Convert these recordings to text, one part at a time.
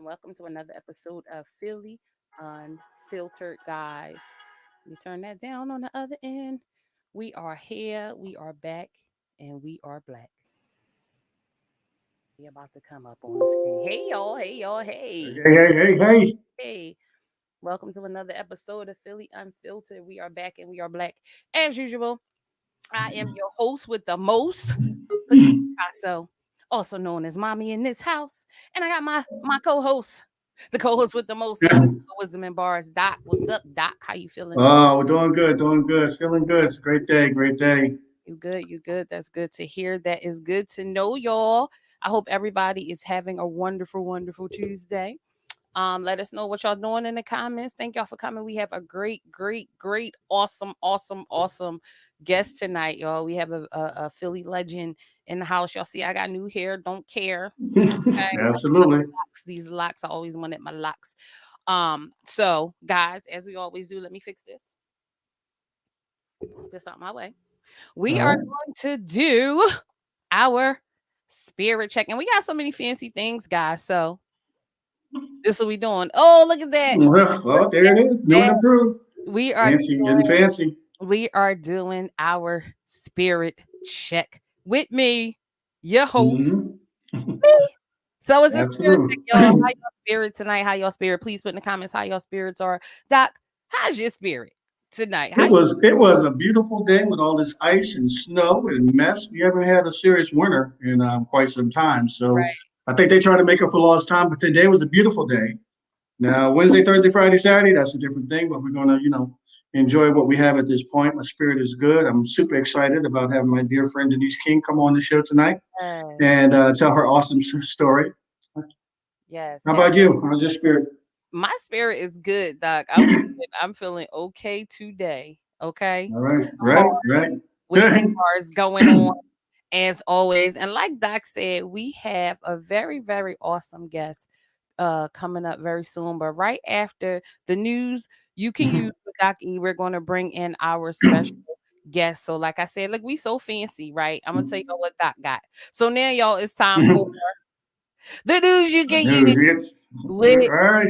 welcome to another episode of Philly Unfiltered, guys. Let me turn that down on the other end. We are here, we are back, and we are black. We about to come up on the screen. Hey, y'all. Hey, y'all. Hey. Hey. Hey. Welcome to another episode of Philly Unfiltered. We are back and we are black. As usual, I am your host with the most, Petite Picasso, also known as Mommy in this house. And I got my co-host, the co-host with the most wisdom and bars. Doc, what's up, Doc? How you feeling today? Oh, we're doing good, feeling good. It's a great day, great day. You good? You good? That's good to hear. That is good to know, y'all. I hope everybody is having a wonderful, wonderful Tuesday. Let us know what y'all doing in the comments. Thank y'all for coming. We have a great, awesome guest tonight, y'all. We have a Philly legend in the house. Y'all see, I got new hair. Don't care. Okay, Absolutely. these locks. I always wanted my locks. So guys, as we always do, let me fix this. This out my way. We All are right. going to do our spirit check, and we got so many fancy things, guys. So this is what we doing. Oh, look at that. Well, there it is. New and improved. We are Fancy, getting fancy. doing our spirit check with me, your host. hmm Me. So it's a spirit check, Absolutely. y'all. How y'all spirit tonight? How y'all spirit? Please put in the comments how y'all spirits are. Doc, how's your spirit tonight? How It was a beautiful day with all this ice and snow and mess. We haven't had a serious winter in quite some time, so right? I think they try to make up for lost time. But today was a beautiful day. Now, Wednesday, Thursday, Friday, Saturday, that's a different thing, but we're going to, enjoy what we have at this point. My spirit is good. I'm super excited about having my dear friend Denise King come on the show tonight Yes, and tell her awesome story. yes. How about you? How's your spirit? My spirit is good, Doc. I'm feeling okay today. Okay. All right, right, right. With some bars going on as always. And like Doc said, we have a very awesome guest coming up very soon. But right after the news, you can use with Doc E. We're going to bring in our special guest. So, like I said, look, we so fancy, right? I'm gonna tell you what Doc got. So now, y'all, it's time for the news you can use Nutrients. All with right.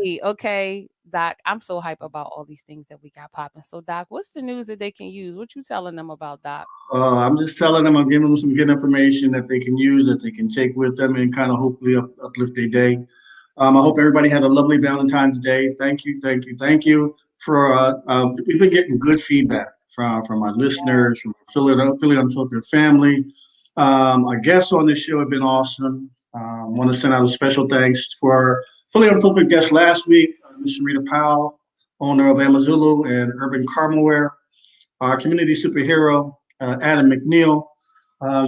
me. Okay, Doc, I'm so hype about all these things that we got popping. So, Doc, what's the news that they can use? What you telling them about, Doc? I'm just telling them, I'm giving them some good information that they can use, that they can take with them, and kind of hopefully uplift their day. I hope everybody had a lovely Valentine's Day. Thank you for. We've been getting good feedback from our listeners, from Philly Unfiltered family. Our guests on this show have been awesome. Want to send out a special thanks for our Philly Unfiltered guest last week, Miss Rita Powell, owner of Amazulu and Urban Carmelware. Our community superhero, Adam McNeil,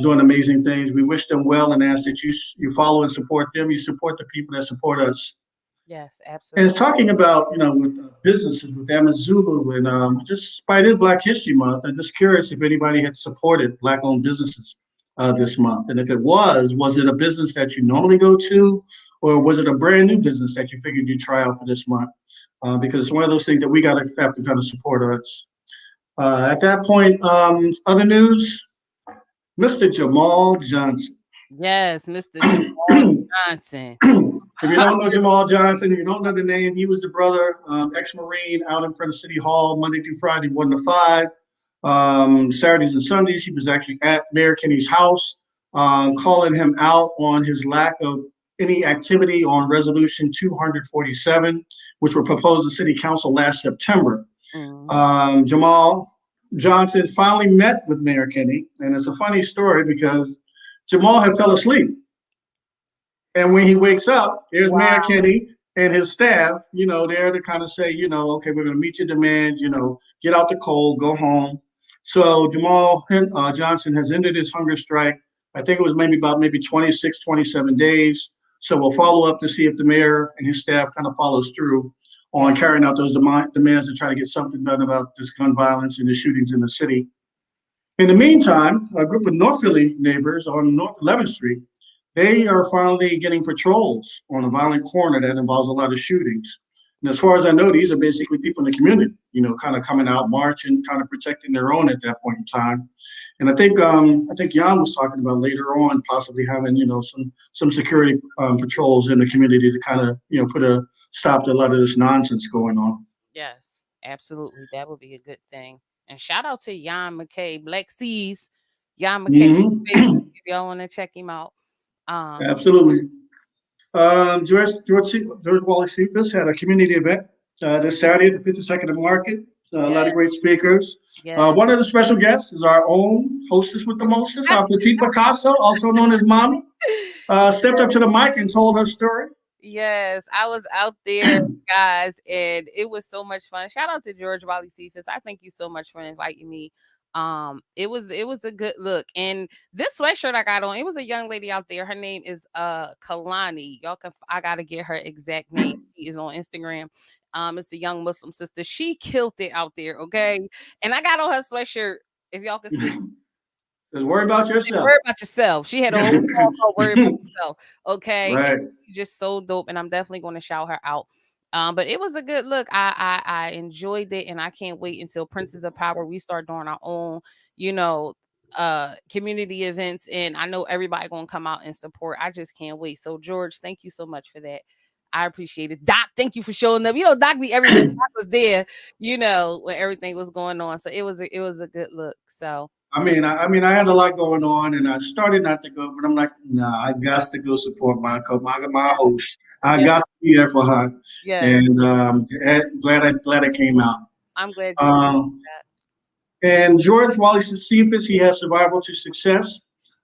doing amazing things. We wish them well and ask that you follow and support them. You support the people that support us. Yes, And it's absolutely. talking about, with businesses, with Amazulu, and just by this Black History Month, I'm just curious if anybody had supported Black-owned businesses this month. And if it was it a business that you normally go to, or was it a brand new business that you figured you'd try out for this month? Because it's one of those things that we got to have to kind of support us. At that point, other news, Mr. Jamal Johnson. Yes, Mr. Jamal Johnson. If you don't know Jamal Johnson, if you don't know the name, he was the brother, ex-Marine out in front of City Hall Monday through Friday, 1 to 5. Saturdays and Sundays, he was actually at Mayor Kenny's house, calling him out on his lack of any activity on Resolution 247, which were proposed to City Council last September. Mhm. Jamal Johnson finally met with Mayor Kenny, and it's a funny story because Jamal had fell asleep, and when he wakes up, there's Mayor Wow. Kenny and his staff, there to kind of say, okay, we're going to meet your demands, get out the cold, go home. So Jamal Johnson has ended his hunger strike. I think it was maybe 26, 27 days. So we'll follow up to see if the mayor and his staff kind of follows through on Yeah. carrying out those demands to try to get something done about this gun violence and the shootings in the city. In the meantime, a group of North Philly neighbors on North 11th Street, they are finally getting patrols on a violent corner that involves a lot of shootings. And as far as I know, these are basically people in the community, kind of coming out, marching, kind of protecting their own at that point in time. And I think Jan was talking about later on possibly having, some security patrols in the community to kind of, put a stop to a lot of this nonsense going on. Yes, absolutely. That would be a good thing. And shout out to Jan McKay, Black Seas, Jan McKay Hmm. on Facebook if y'all want to check him out. Um, Absolutely. George Wallace Cephas had a community event this Saturday at the 52nd and Market. A lot yes, of great speakers. yes. One of the special guests is our own hostess with the mostest, our petite Picasso, also known as Mommy. Stepped up to the mic and told her story. Yes, I was out there, guys, and it was so much fun. Shout out to George Wally Cephas. I thank you so much for inviting me. It was a good look. And this sweatshirt I got on, it was a young lady out there. Her name is Kalani. Y'all can I gotta get her exact name. She is on Instagram. It's a young Muslim sister. She killed it out there, okay? And I got on her sweatshirt. If y'all can see, Says, worry about yourself. worry about yourself. She had a whole song called "Worry About Yourself." Okay, and Right. she's just so dope, and I'm definitely going to shout her out. But it was a good look. I enjoyed it, and I can't wait until Princes of Power we start doing our own, you know, community events, and I know everybody gonna come out and support. I just can't wait. So George, thank you so much for that. I appreciate it. Doc, thank you for showing up. Doc be everywhere. Doc was there, when everything was going on. So it was a good look. So I had a lot going on, and I started not to go, but I'm like, nah, I got to go support my host. I yeah, got to be there for her, yes. and glad I came out. I'm glad you did Um, that. and George Wallace Cephas, he has survival to success.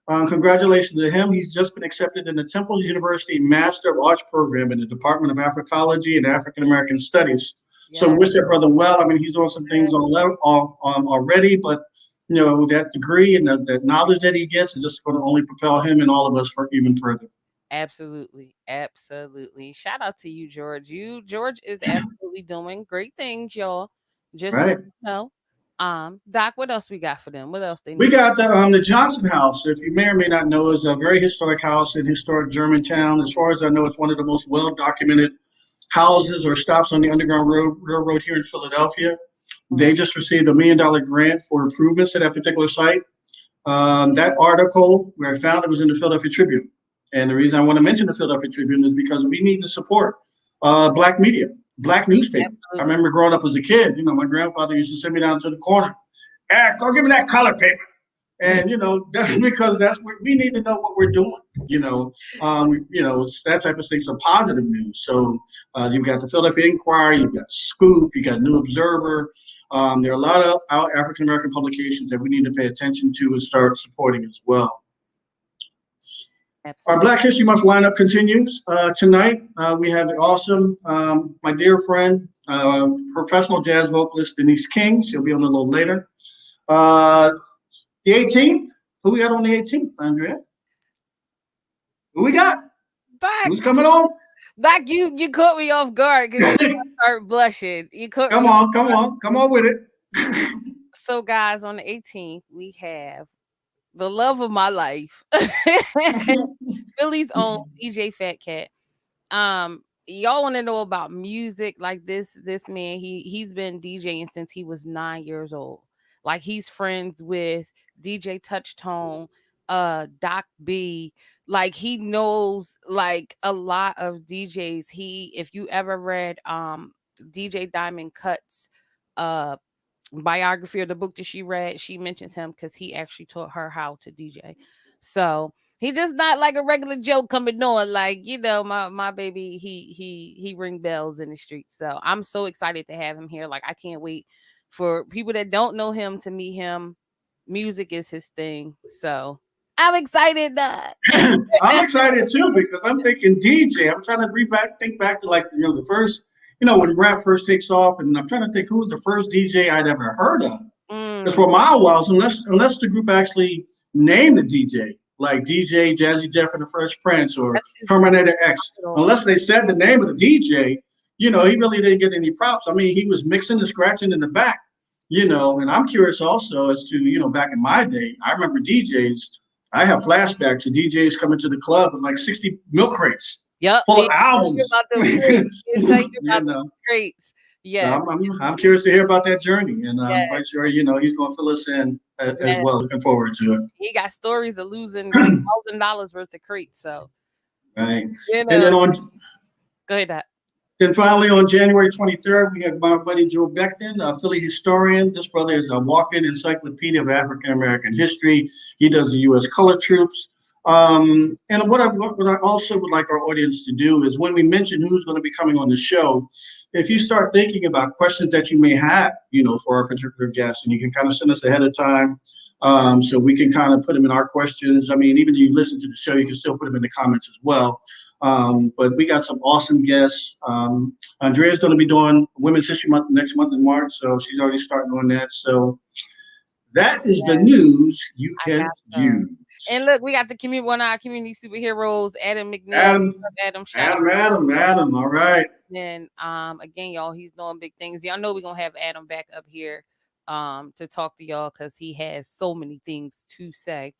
Congratulations to him. He's just been accepted in the Temple University Master of Arts program in the Department of Africology and African American Studies. So Yeah, wish that brother well. He's doing some things already, but that degree and that knowledge that he gets is just going to only propel him and all of us for even further. absolutely. Absolutely. Shout out to you, George. George is absolutely doing great things, y'all. Just so Right. you know. Doc, what else we got for them? What else they We need? got the Johnson House. If you may or may not know, is a very historic house in historic Germantown. As far as I know, it's one of the most well documented houses or stops on the Underground Railroad here in Philadelphia. Mm, They just received $1 million grant for improvements to that particular site. That article where I found it was in the Philadelphia Tribune. And the reason I want to mention the Philadelphia Tribune is because we need to support black media, black newspapers. I absolutely. remember growing up as a kid, my grandfather used to send me down to the corner. Go give me that color paper. And because that's what we need to know what we're doing. That type of thing. Some positive news. So you've got the Philadelphia Inquirer, you've got Scoop, you got New Observer. There are a lot of African American publications that we need to pay attention to and start supporting as well. Our Absolutely. Black History Month lineup continues. Tonight, we have the awesome, my dear friend, professional jazz vocalist Denise King. She'll be on a little later. Uh, the 18th, who we got on the 18th, Andrea? Who we got? Doc, Who's coming on? Doc, you caught me off guard because I start blushing. You caught Come me on, come on, come on with it. So guys, on the 18th, we have the love of my life. Philly's own DJ Fat Cat. Y'all want to know about music? Like this man, he's been DJing since he was 9 years old. Like he's friends with DJ Touchtone, Doc B. Like he knows like a lot of DJs. If you ever read DJ Diamond Cuts biography or the book that she read, she mentions him because he actually taught her how to DJ. So he just not like a regular joke coming on. Like, my baby, he ring bells in the street. So I'm so excited to have him here. Like I can't wait for people that don't know him to meet him. Music is his thing. So I'm excited that I'm excited too because I'm thinking DJ. I'm trying to think back to like the first, when rap first takes off, and I'm trying to think who was the first DJ I'd ever heard of. Because mm, for a while, unless the group actually named the DJ, like DJ Jazzy Jeff and the Fresh Prince or that's his Terminator X, title. unless they said the name of the DJ, he really didn't get any props. He was mixing and scratching in the back, and I'm curious also as to, back in my day, I remember DJs, I have flashbacks of DJs coming to the club with like 60 milk crates. Yep, full of he'll tell you albums. about them crates. He'll tell you You about know. those crates. So Yes, I'm curious to hear about that journey, and I'm yes, quite sure he's going to fill us in as yes. well. Looking forward to it. He got stories of losing $1,000 worth of crates, so, Right, you and know. Go ahead, Doc. then finally on January 23rd, we have my buddy Joe Beckton, a Philly historian. This brother is a walk-in encyclopedia of African American history. He does the U.S. Color Troops. And what I also would like our audience to do is when we mention who's going to be coming on the show, if you start thinking about questions that you may have, for our particular guest, and you can kind of send us ahead of time, so we can kind of put them in our questions. I mean, even if you listen to the show, you can still put them in the comments as well. But we got some awesome guests. Andrea's going to be doing Women's History Month next month in March, so she's already starting on that. So that is the Yes, news you I can got some. use. And look, we got the one of our community superheroes, Adam McNeil. Adam, Adam, shout out Adam, Adam, Adam. All right. and again, y'all, he's doing big things. Y'all know we're gonna have Adam back up here to talk to y'all because he has so many things to say.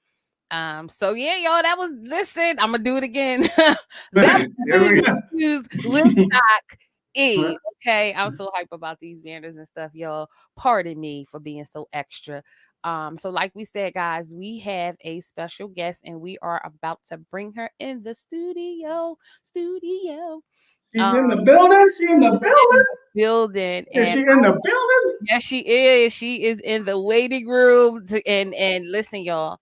So yeah, y'all, that was listen, I'm gonna do it again. That was There we go. news with Doc E. Okay, I'm so hype about these banners and stuff, y'all. Pardon me for being so extra. So like we said, guys, we have a special guest and we are about to bring her in the studio. She's Um, in the building. She in the in building. the building, Is and she in the building? yes, she is. She is in the waiting room. And listen, y'all,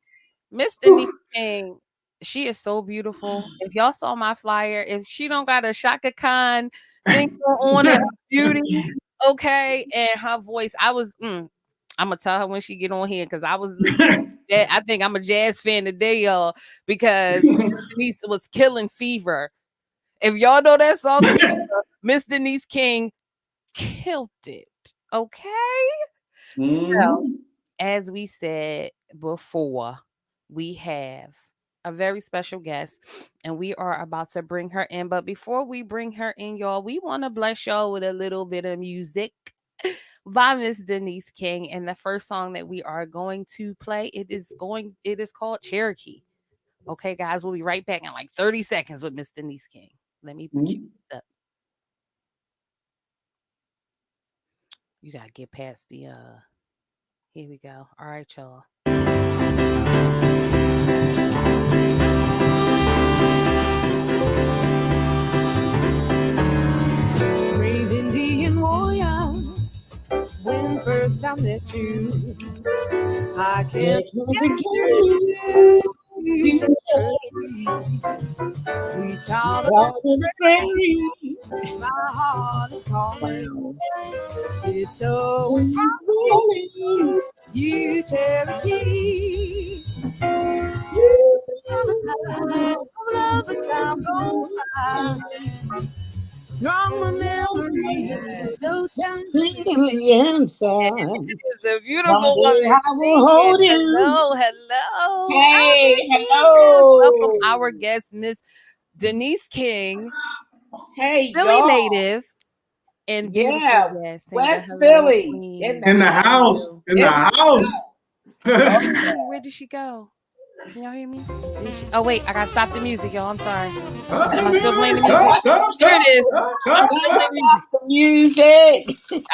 Miss Denise King, she is so beautiful. If y'all saw my flyer, if she don't got a Shaka Khan thing on in her beauty, okay, and her voice, I'm gonna tell her when she get on here because I was listening. Yeah, I think I'm a jazz fan today, y'all, because Miss Denise was killing Fever. If y'all know that song, Fever, Miss Denise King killed it. Okay. So, Mhm. as we said before, we have a very special guest and we are about to bring her in. But before we bring her in, y'all, we want to bless y'all with a little bit of music by Miss Denise King. And the first song that we are going to play, it is called Cherokee. Okay, guys, we'll be right back in like 30 seconds with Miss Denise King. Let me cue Mhm. this up. You gotta get past the here we go. All right, y'all. Brave Indian warrior, when first I met you, I can't It was forget again. you. Sweet child of Out in the prairie. my heart is calling. Wow. It's so Rolling. you Cherokee. Love a time gone by. Strong memories, so Singly it inside. is a beautiful Someday woman I will singing. hold you. Hello, hello. Hey, Welcome hello. our guest, Miss Denise King, Hey, Philly y'all. native and beautiful Yeah, jazz singer. West Hello, Philly in Queen. the In the How are house. house. you? In the In the house. house. Oh, Hey, yeah. where did she go? Can y'all hear me? Oh wait, I gotta stop the music, y'all. I'm sorry. Stop Am the I still playing the music. music? Stop, stop, There it stop, is. stop, I'm stop, still Don't playing stop. the music. stop the music.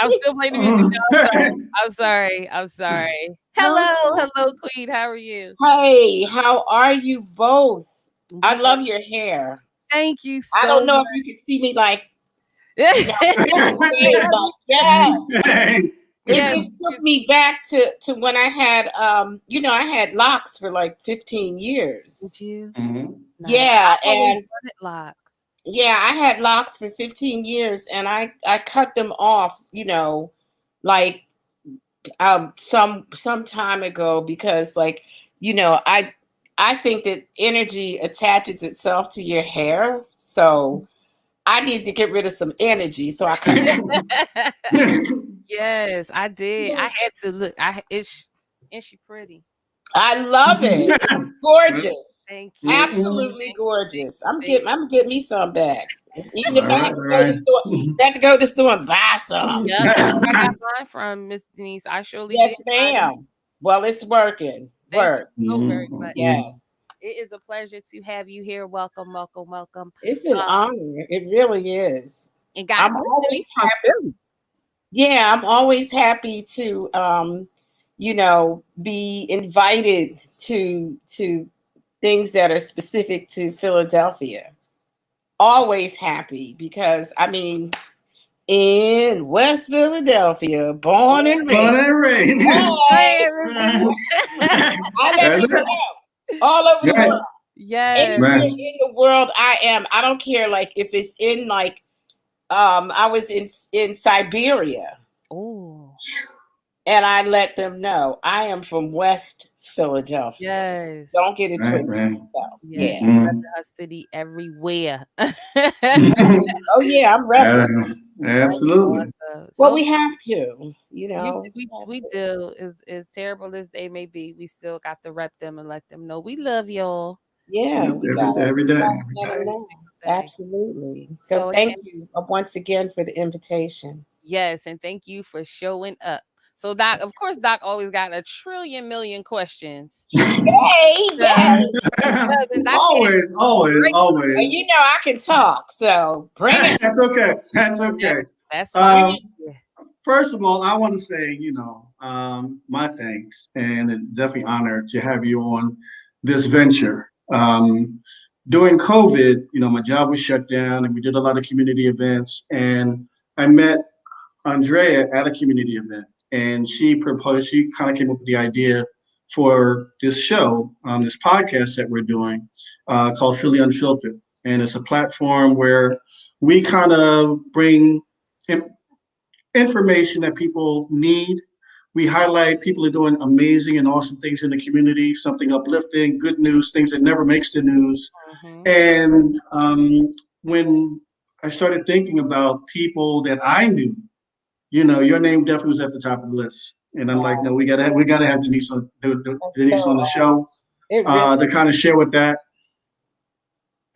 I'm still playing the music, y'all. I'm sorry. I'm sorry. I'm sorry. No Hello, sweat. hello, Queen. How are you? Hey, how are you both? I We are. love your hair. Thank you I so don't know much. if you can see me like, this way, but yes. Hey. It Yes, just you took can me see. back to when I had I had locks for like 15 years. Did you? Mhm. Nice. Yeah, I've always and wanted locks. yeah, I had locks for 15 years and I cut them off, like some time ago because I think that energy attaches itself to your hair. So I need to get rid of some energy, so I cut them. Yes, I did. I had to look. Is she pretty? I love it. Gorgeous. Thank you. Mm-mm. Absolutely Thank you. gorgeous. I'm Thank getting I'm gonna get me some back. Even if All I right, have all to go to the right. store, I have to go to the store and buy some. Yep, that's where I got mine from, Miss Denise. I surely did Yes, mine. ma'am. Well, it's working. Thank you Work. so very Mhm, much. mhm. Yes. It is a pleasure to have you here. Welcome, welcome, welcome. It's an honor. It really is. And guys, I'm this always Denise from happy. Philly. Yeah, I'm always happy to be invited to things that are specific to Philadelphia. Always happy because I mean in West Philadelphia, born and Born raised. and raised. Hey, I let That's people it. know all over the Right, world. Yes. Anywhere right. in the world I am. I don't care like if it's in like I was in Siberia Oh, and I let them know I am from West Philadelphia. yes. Don't get it Right, twisted. right. So, Yes. yeah. You Mm. represent our city everywhere. Oh yeah, I'm repping. Yeah, absolutely. Awesome. Well, So we have to, we have we to. do as terrible as they may be, we still got to rep them and let them know we love y'all Yeah, Yep, we every day. gotta Every let day. them every know. single day. Absolutely. So So thank again, you once again for the invitation. yes, and thank you for showing up. So Doc, of course, Doc always got a trillion million questions. Hey, Uh, yeah. and Doc has Always, always, great. always. You know I can talk, so bring it. That's okay. That's Yeah, okay. that's why Bring we. Um, it. Yeah. First of all, I want to say, my thanks and it's definitely honored to have you on this venture. During COVID, my job was shut down and we did a lot of community events. And I met Andrea at a community event and she kind of came up with the idea for this show, this podcast that we're doing called Philly Unfiltered. And it's a platform where we kind of bring information that people need. We highlight people are doing amazing and awesome things in the community, something uplifting, good news, things that never makes the news. Hmm. And when I started thinking about people that I knew, your name definitely was at the top of the list. And I'm like, no, we gotta have That's so Denise on the awesome. show It really to kind of share with that.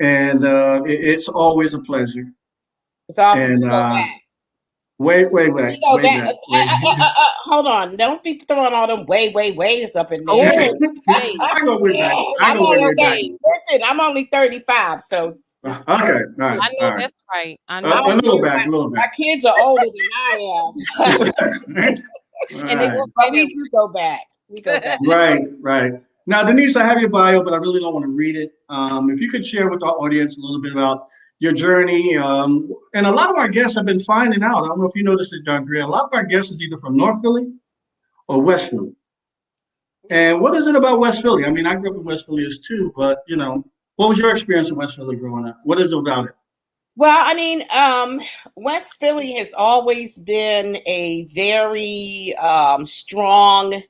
And it's always a pleasure. is awful. And We go back. We go way back. back, way back. Hold on. Don't be throwing all them ways up in there. Oh, wait, I go way back. I I'm go way, not way back. okay. wait. Listen, I'm only 35, so this Okay, all right, I know all right. that's right. I know A I that's little hear back, a little my back. kids are older than I am. All and they right, will But say we do go back. We go back. that. right, right. Now, Denise, I have your bio, but I really don't want to read it. If you could share with our audience a little bit about your journey, and a lot of our guests have been finding out. I don't know if you noticed it, John Dre. A lot of our guests is either from North Philly or West Philly. Yeah. And what is it about West Philly? I mean, I grew up in West Philly as too, but what was your experience in West Philly growing up? What is it about it? Well, I mean, West Philly has always been a very strong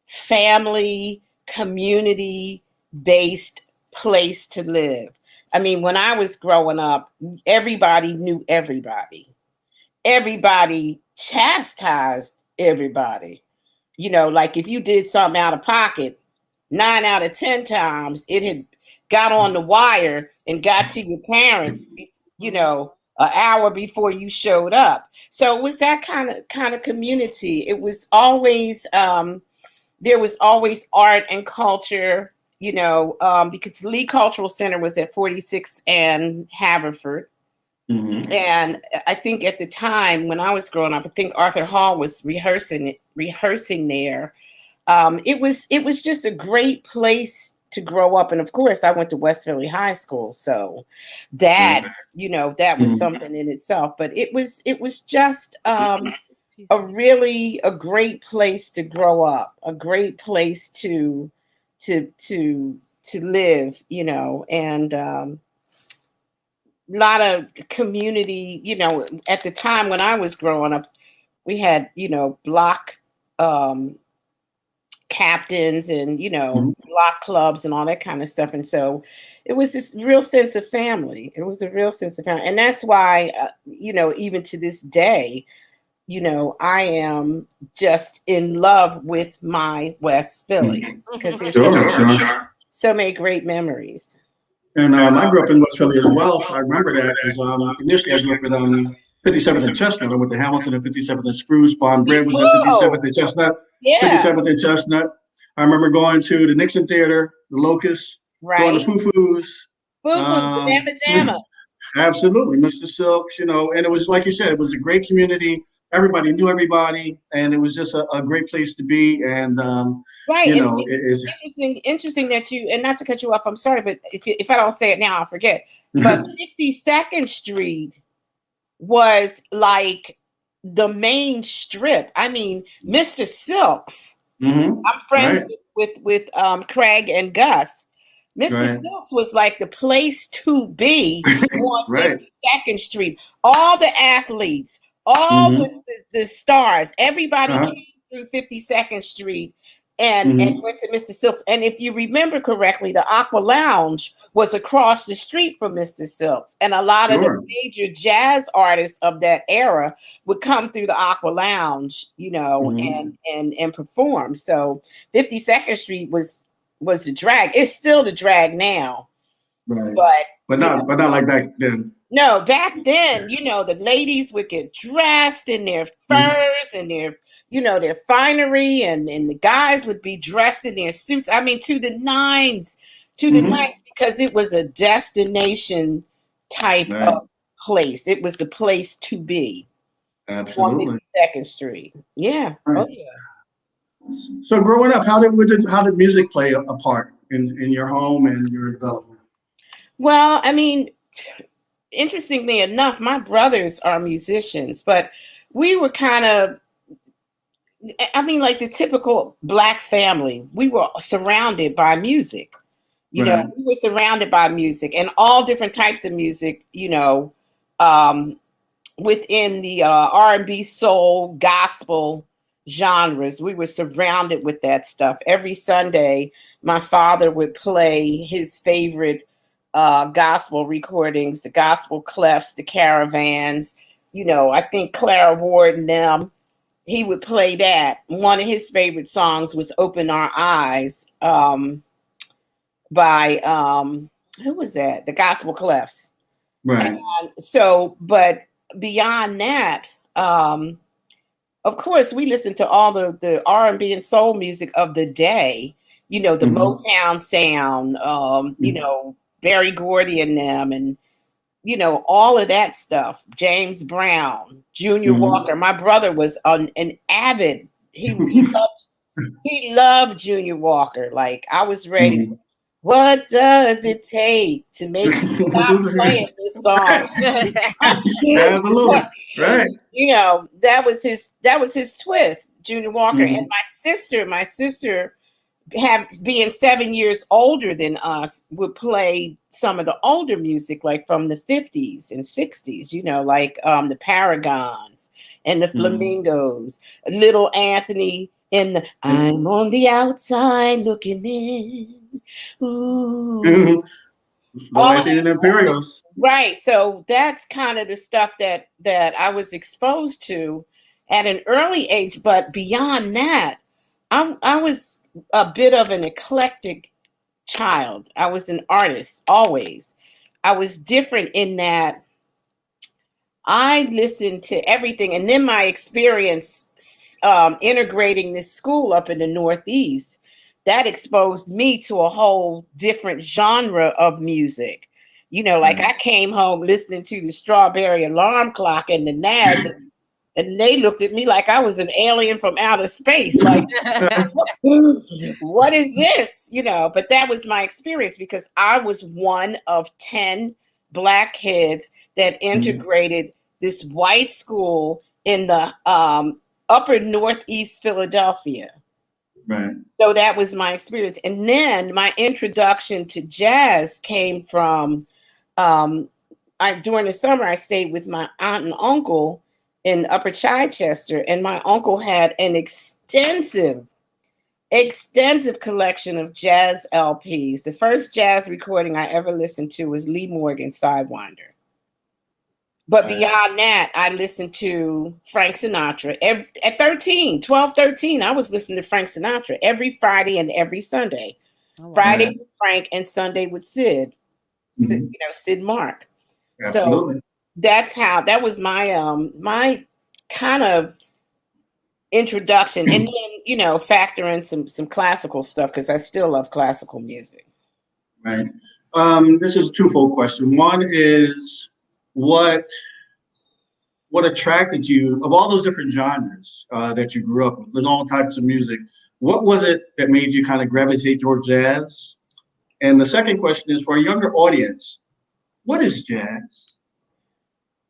family, community based place to live. I mean, when I was growing up, everybody knew everybody. Everybody chastised everybody. Like if you did something out of pocket, 9 out of 10 times it had got on the wire and got to your parents, Mhm. an hour before you showed up. So it was that kind of community. It was always there was always art and culture, because Lee Cultural Center was at 46 and Haverford. Mm-hmm. And I think at the time when I was growing up, I think Arthur Hall was rehearsing there. It was just a great place to grow up, and of course, I went to West Philly High School, so that that was Mm-hmm. something in itself. But it was just Excuse a me. really a great place to grow up, a great place to live, and a lot of community. At the time when I was growing up, we had block um, captains and block clubs and all that kind of stuff, and so it was this real sense of family. It was a real sense of family, and that's why even to this day, I am just in love with my West Philly because there's so Sure, many, sure. so many great memories. And I grew up in West Philly as well, so I remember that because initially I grew up at 57th and Chestnut. I went to Hamilton at 57th and Spruce. Bond Me Bread was at too. 57th and Chestnut. Yeah. 57th and Chestnut. I remember going to the Nixon Theater, the Locust. going to right? Foo-Foo's. Foo-Foo's, the Um, Mamma Jamma. Absolutely, Mr. Silks, and it was like you said, it was a great community. Everybody knew everybody, and it was just a great place to be. And Right, and it is. interesting that you, and not to cut you off. I'm sorry, but if I don't say it now, I'll forget. But 52nd Street was like the main strip. I mean, Mr. Silks. I'm friends Right, with Craig and Gus. Mr. right, Silks was like the place to be on right. 52nd Street. All the athletes, all hmm the stars, everybody Uh-huh. came through 52nd Street and hmm went to Mr. Silks. And if you remember correctly, the Aqua Lounge was across the street from Mr. Silks. And a lot of the Sure. major jazz artists of that era would come through the Aqua Lounge, hmm and perform. So 52nd Street was the drag. It's still the drag now, Right. but But not like back then. no, back then, the ladies would get dressed in their Mhm. furs and their finery, and the guys would be dressed in their suits. I mean, to the hmm nines, because it was a destination type Right. of place. It was the place to be on Absolutely. 52nd Street. Yeah. Right. Oh, yeah. So growing up, how did music play a part in your home and your development? Well, I mean, interestingly enough, my brothers are musicians, but we were kind of, I mean, like the typical Black family. We were surrounded by music. Right. We were surrounded by music and all different types of music, um, within the R&B, soul, gospel genres. We were surrounded with that stuff. Every Sunday, my father would play his favorite gospel recordings, the gospel clefs, the caravans. I think Clara Ward and them, he would play that. One of his favorite songs was Open Our Eyes, by who was that? The Gospel Clefs. Right. And so, but beyond that, of course, we listened to all the R&B and soul music of the day. The hmm Motown sound. hmm Barry Gordy and them, and all of that stuff. James Brown, Junior hmm Walker. My brother was an avid. He loved Junior Walker. Like, I was ready. hmm What does it take to make you stop playing this song? Absolutely. Right. That was his twist, Junior Walker. And hmm my sister being 7 years older than us, would play some of the older music, like from the 50s and 60s, like the Paragons and the hmm Flamingos, Little Anthony in the I'm on the outside looking in. Ooh. Little All of Anthony and that the stuff. Imperials. Right. So that's kind of the stuff that I was exposed to at an early age. But beyond that, I was a bit of an eclectic child. I was an artist always. I was different in that I listened to everything. And then my experience integrating this school up in the Northeast, that exposed me to a whole different genre of music. Like, Right. I came home listening to the Strawberry Alarm Clock and the Nas, and they looked at me like I was an alien from outer space. Like, what is this? But that was my experience, because I was one of 10 Black kids that Mhm. integrated this white school in the upper Northeast Philadelphia. Right. So that was my experience. And then my introduction to jazz came from, um, during the summer, I stayed with my aunt and uncle in Upper Chichester, and my uncle had an extensive collection of jazz LPs. The first jazz recording I ever listened to was Lee Morgan's Sidewinder. But Right. beyond that, I listened to Frank Sinatra. At 13, 12, 13, I was listening to Frank Sinatra every Friday and every Sunday. Oh, wow. Right. Friday with Frank and Sunday with hmm Sid Mark. So Absolutely. that was my kind of introduction. And then, factor in some classical stuff, because I still love classical music. Right. This is a twofold question. One is what what attracted you of all those different genres that you grew up with all types of music? What was it that made you kind of gravitate towards jazz? And the second question is for a younger audience, what is jazz?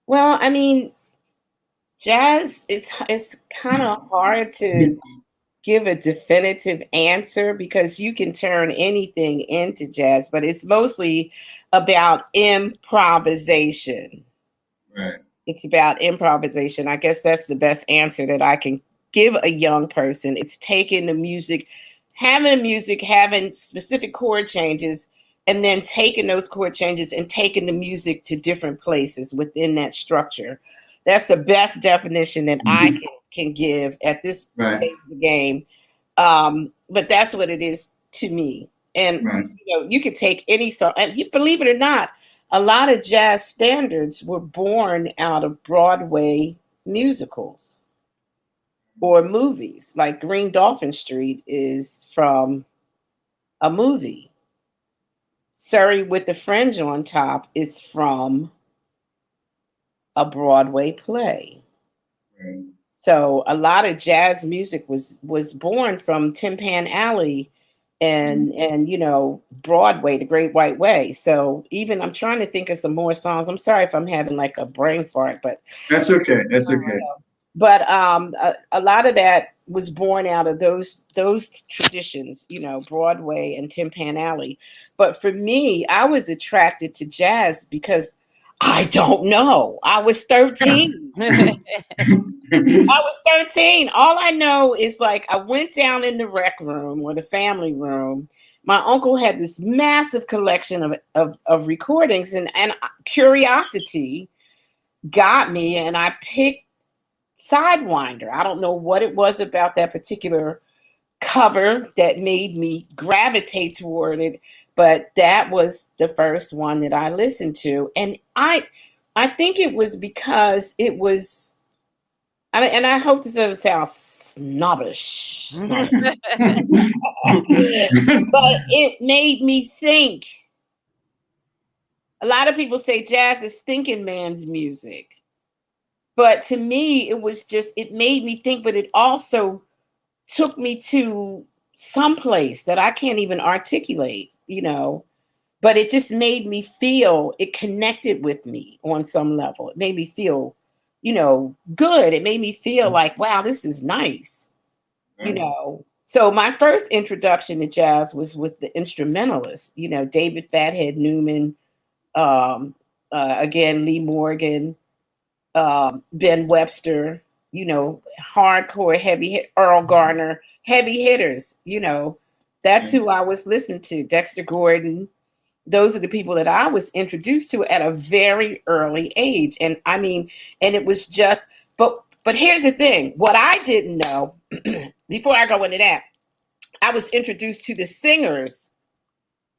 Well, I mean, jazz is it's kind of hard to give a definitive answer because you can turn anything into jazz, but it's mostly about improvisation. Right. It's about improvisation. I guess that's the best answer that I can give a young person. It's taking the music, having specific chord changes, and then taking those chord changes and taking the music to different places within that structure. That's the best definition that I Mhm. can give at this Right. stage of the game. But that's what it is to me. And Right. you could take any song, and you believe it or not, a lot of jazz standards were born out of Broadway musicals or movies. Like Green Dolphin Street is from a movie. Surrey with the Fringe on Top is from a Broadway play. Right. So a lot of jazz music was born from Tin Pan Alley and Broadway, the Great White Way. So even I'm trying to think of some more songs. I'm sorry if I'm having like a brain fart, but That's okay. That's okay. a lot of that was born out of those traditions, Broadway and Tin Pan Alley. But for me, I was attracted to jazz because I don't know. I was 13. I was 13. All I know is like I went down in the rec room or the family room. My uncle had this massive collection of recordings, and curiosity got me, and I picked Sidewinder. I don't know what it was about that particular cover that made me gravitate toward it, but that was the first one that I listened to. And I think it was because it was, and I hope this doesn't sound snobbish, but it made me think. A lot of people say jazz is thinking man's music. But to me, it made me think, but it also took me to some place that I can't even articulate. But it just made me feel, it connected with me on some level. It made me feel, good. It made me feel like, wow, this is nice. So my first introduction to jazz was with the instrumentalists, David Fathead Newman, um, again, Lee Morgan, Ben Webster, hardcore Earl Garner, heavy hitters. That's who I was listening to. Dexter Gordon. Those are the people that I was introduced to at a very early age. And I mean, and it was just, but here's the thing. What I didn't know, before I go into that, I was introduced to the singers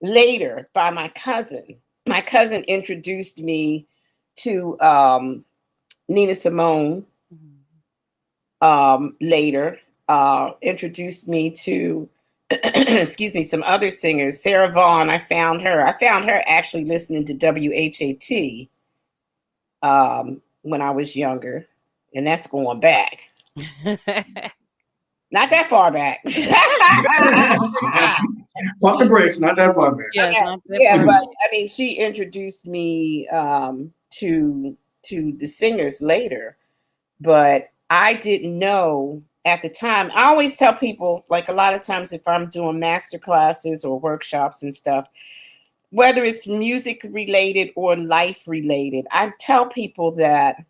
later by my cousin. My cousin introduced me to Nina Simone later, introduced me to, excuse me, some other singers. Sarah Vaughan, I found her. I found her actually listening to WHAT when I was younger. And that's going back. Not that far back. Pump the brakes, not that far back. Yes, Okay. not that Yeah, far. but I mean, she introduced me to the singers later, but I didn't know at the time. I always tell people, like a lot of times, if I'm doing master classes or workshops and stuff, whether it's music related or life related, I tell people that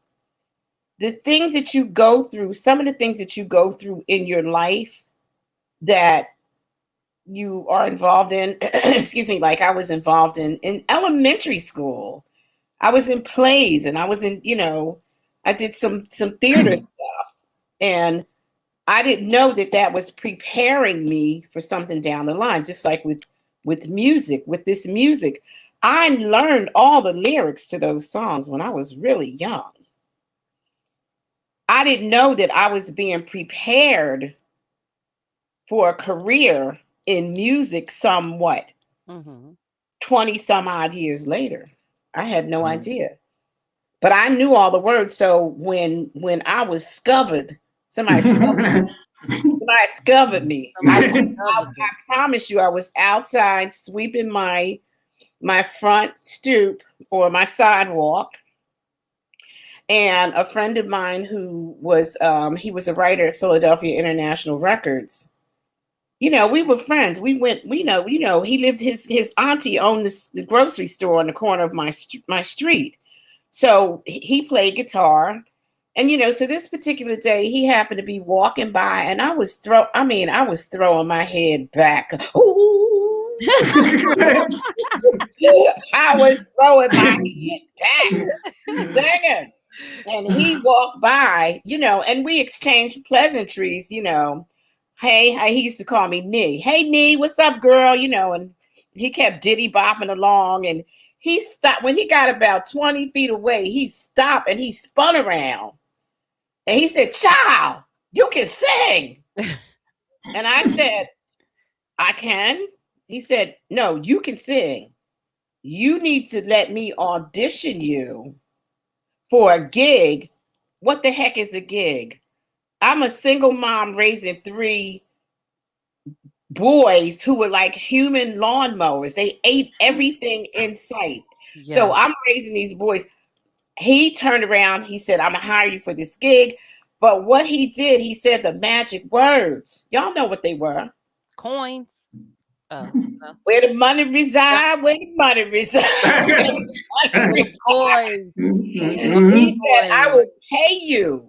the things that you go through, some of the things that you go through in your life that you are involved in, excuse me, like I was involved in elementary school. I was in plays and I was I did some theater stuff, and I didn't know that that was preparing me for something down the line. Just like with music, with this music, I learned all the lyrics to those songs when I was really young. I didn't know that I was being prepared for a career in music somewhat. Mhm. 20 some odd years later. I had no idea. But I knew all the words. So when I was discovered, somebody somebody discovered me. Somebody discovered I promise you, I was outside sweeping my front stoop or my sidewalk, and a friend of mine who was he was a writer at Philadelphia International Records. We were friends. We went. He lived. His auntie owned the grocery store on the corner of my street. So he played guitar, and so this particular day he happened to be walking by, and I was throwing my head back. Ooh. I was throwing my head back, singing. And he walked by, and we exchanged pleasantries, Hey, he used to call me Nee. Hey, Nee, what's up, girl? And he kept diddy bopping along. And he stopped when he got about 20 feet away. He stopped and he spun around. And he said, "Child, you can sing." And I said, "I can." He said, "No, you can sing. You need to let me audition you for a gig." What the heck is a gig? I'm a single mom raising 3 boys who were like human lawnmowers. They ate everything in sight. Yeah. So I'm raising these boys. He turned around. He said, "I'm going to hire you for this gig." But what he did, he said the magic words. Y'all know what they were. Coins. No. Where the money reside, where the money reside. Coins. He said, "I will pay you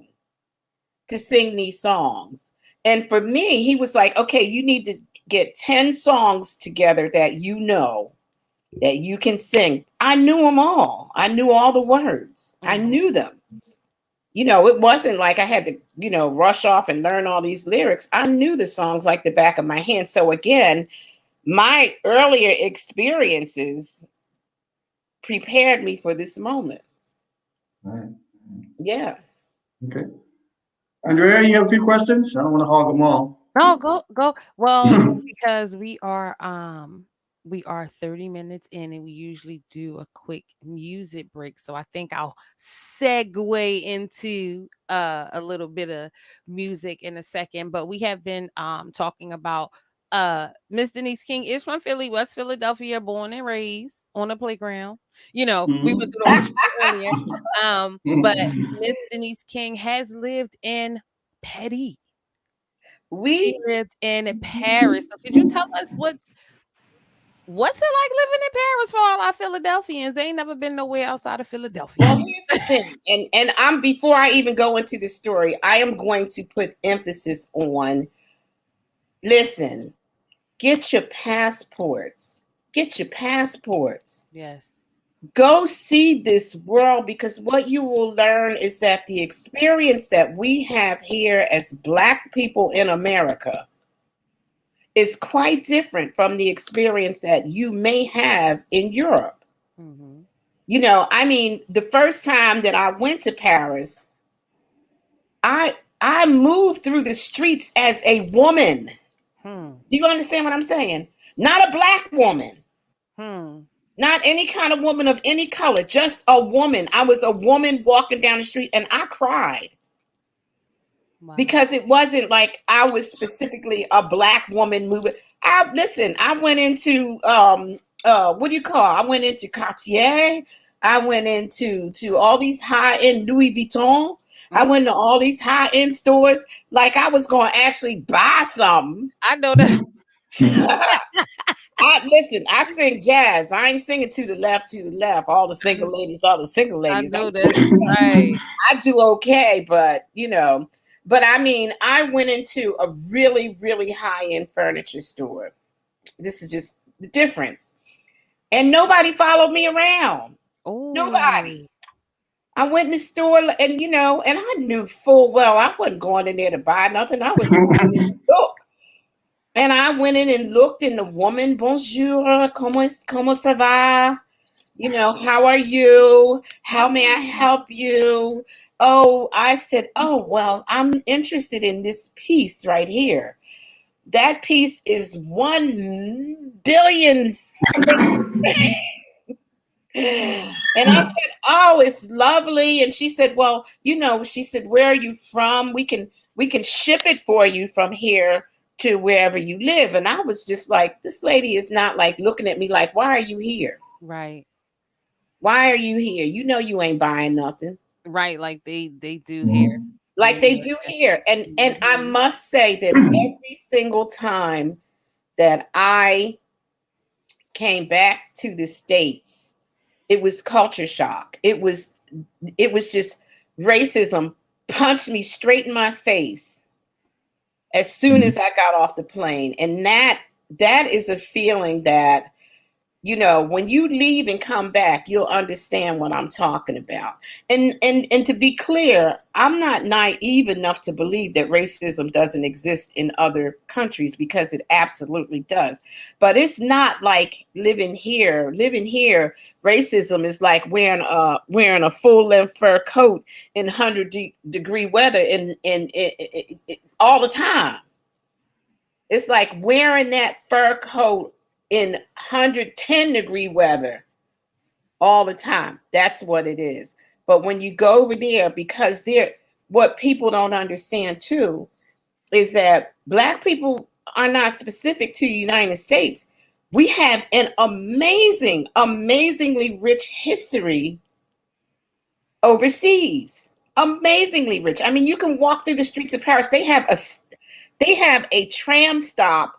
to sing these songs." And for me, he was like, "Okay, you need to get 10 songs together that you can sing." I knew them all. I knew all the words. I knew them. It wasn't like I had to, rush off and learn all these lyrics. I knew the songs like the back of my hand. So again, my earlier experiences prepared me for this moment. Right. Yeah. Okay. Andrea, you have a few questions? I don't want to hog them all. No, go. Well, because we are 30 minutes in and we usually do a quick music break. So I think I'll segue into a little bit of music in a second. But we have been talking about Miss Denise King is from Philly, West Philadelphia, born and raised on a playground. We went through the whole story earlier. But Miss Denise King has lived in Petty. She lived in Paris. So could you tell us what's it like living in Paris for all our Philadelphians? They ain't never been nowhere outside of Philadelphia. Well, here's the thing, and I'm before I even go into the story, I am going to put emphasis on. Listen, get your passports. Get your passports. Yes. Go see this world, because what you will learn is that the experience that we have here as Black people in America is quite different from the experience that you may have in Europe. Mm-hmm. The first time that I went to Paris, I moved through the streets as a woman. Do you understand what I'm saying? Not a Black woman. Not any kind of woman of any color, just a woman. I was a woman walking down the street and I cried. Wow. Because it wasn't like I was specifically a Black woman moving. I went into what do you call? I went into Cartier. I went into all these high-end Louis Vuitton. I went to all these high-end stores like I was going to actually buy something. I know that. I sing jazz. I ain't singing to the left. All the single ladies. I know that. Right. I do okay, but I went into a really, really high-end furniture store. This is just the difference. And nobody followed me around. Oh. Nobody. I went in the store and and I knew full well I wasn't going in there to buy nothing. I was going to look. And I went in and looked, and the woman, "Bonjour, comment ça va? How are you? How may I help you?" Oh, I said, "Oh, well, I'm interested in this piece right here." That piece is 1 billion. And I said, "Oh, it's lovely." And she said, "Well, she said, "Where are you from? We can ship it for you from here to wherever you live." And I was just like, this lady is not like looking at me like, "Why are you here? Right. Why are you here? You know you ain't buying nothing." Right. Like they do here. Like they Yeah. do here. And I Mhm. must say that every single time that I came back to the States, it was culture shock. It was just racism punched me straight in my face as soon as I got off the plane. And that is a feeling that, when you leave and come back, you'll understand what I'm talking about. And to be clear, I'm not naive enough to believe that racism doesn't exist in other countries, because it absolutely does. But it's not like living here. Living here, racism is like wearing a full length fur coat in 100-degree weather and all the time. It's like wearing that fur coat in 110-degree weather all the time. That's what it is. But when you go over there, because what people don't understand too is that Black people are not specific to the United States. We have an amazingly rich history overseas. Amazingly rich. I mean, you can walk through the streets of Paris. They have a tram stop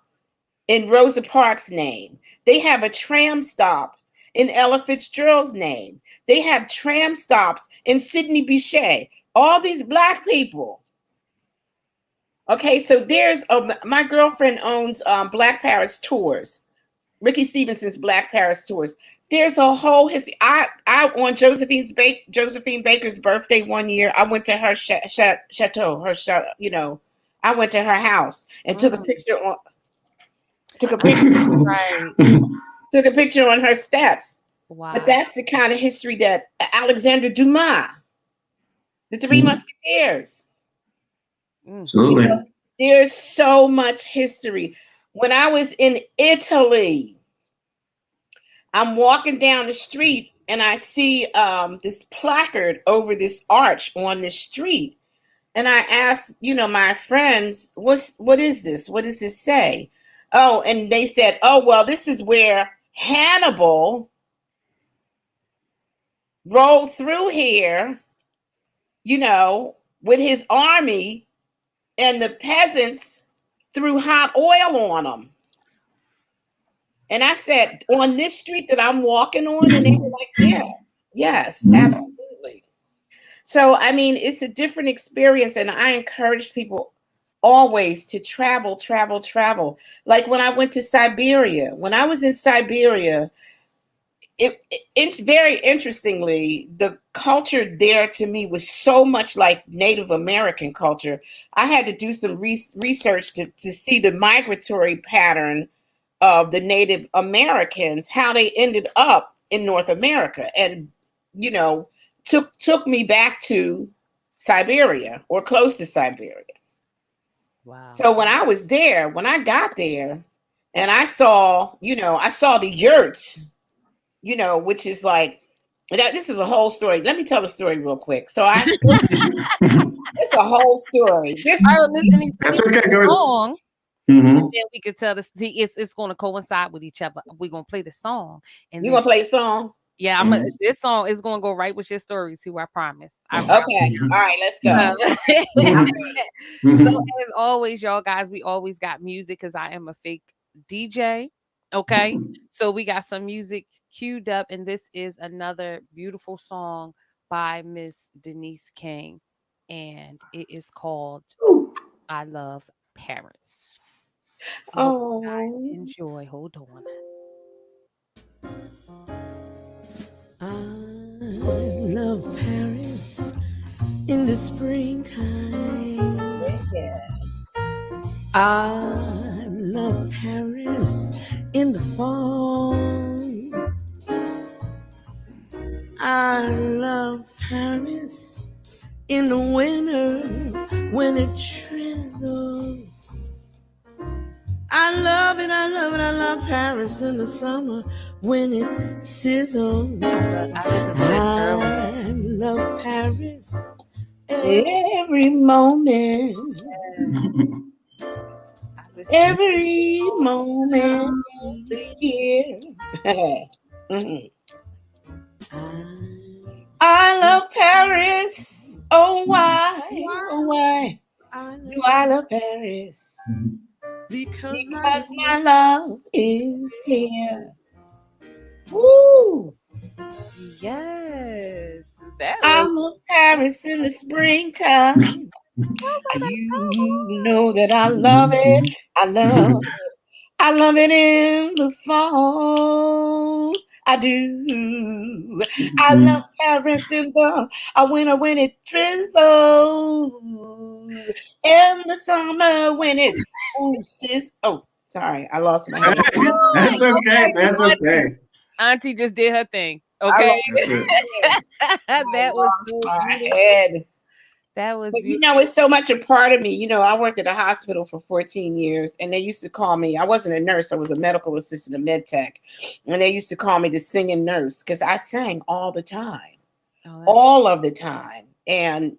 in Rosa Parks' name. They have a tram stop in Ella Fitzgerald's name. They have tram stops in Sidney Bechet. All these Black people. Okay, so my girlfriend owns Black Paris Tours. Ricky Stevenson's Black Paris Tours. There's a whole history. I on Josephine Baker's birthday one year, I went to her chateau. I went to her house and took a Mm. picture on took a picture Right. took a picture on her steps. But Wow. that's the kind of history that Alexander Dumas, the Three Musketeers. Mm. You Absolutely. know, there's so much history. When I was in Italy, I'm walking down the street and I see this placard over this arch on the street. And I asked, my friends, what is this? What does this say? Oh, and they said, "Oh, well, this is where Hannibal rolled through here, with his army, and the peasants threw hot oil on them." And I said, "On this street that I'm walking on?" And they were like, "Yeah, yes, absolutely." So, I mean, it's a different experience. And I encourage people always to travel, travel, travel. Like when I went to Siberia, when I was in Siberia, it's very interestingly, the culture there to me was so much like Native American culture. I had to do some research to see the migratory pattern of the Native Americans, how they ended up in North America, and you know, took me back to Siberia or close to Siberia. Wow. So when I got there, and I saw the yurts, which is like this is a whole story. Let me tell the story real quick. So it's a whole story. All right, listening to That's the okay. Go ahead. song, and Hmm. then we could tell this. See, it's going to coincide with each other. We're gonna play the song, and You then gonna play a song? yeah, this song is gonna go right with your story too. I promise. I promise. Okay. All right, let's So, go. I'm ready. so as always, y'all guys, we always got music because I am a fake DJ. Okay, so we got some music queued up, and this is another beautiful song by Miss Denise King, and it is called "I Love Paris." I hope you guys Oh. enjoy. Hold on. I love Paris in the springtime. Yeah. I love Paris in the fall. I love Paris in the winter when it drizzles. I love it, I love it, I love Paris in the summer when it sizzles. I listened to this earlier. I love Paris Every moment, I listened every moment of to the year. Mhm. I, I love Paris. Oh, why? Oh, why I do love I love Paris? because my Because my love is here. Woo! yes, that I was love Paris in the springtime. You know that I love it. I love I love it in the fall. I do. I love Paris in the winter when it drizzles. In the summer when it sis. Oh, sorry, I lost my head. fine. That's okay. Okay, That's okay. Auntie just did her thing. I Okay, lost That's my it. head. I that was lost so my beautiful. head. That was But beautiful. it's so much a part of me. I worked at a hospital for 14 years, and they used to call me, I wasn't a nurse, I was a medical assistant, a med tech. And they used to call me the singing nurse because I sang Oh, that's all of the time. And,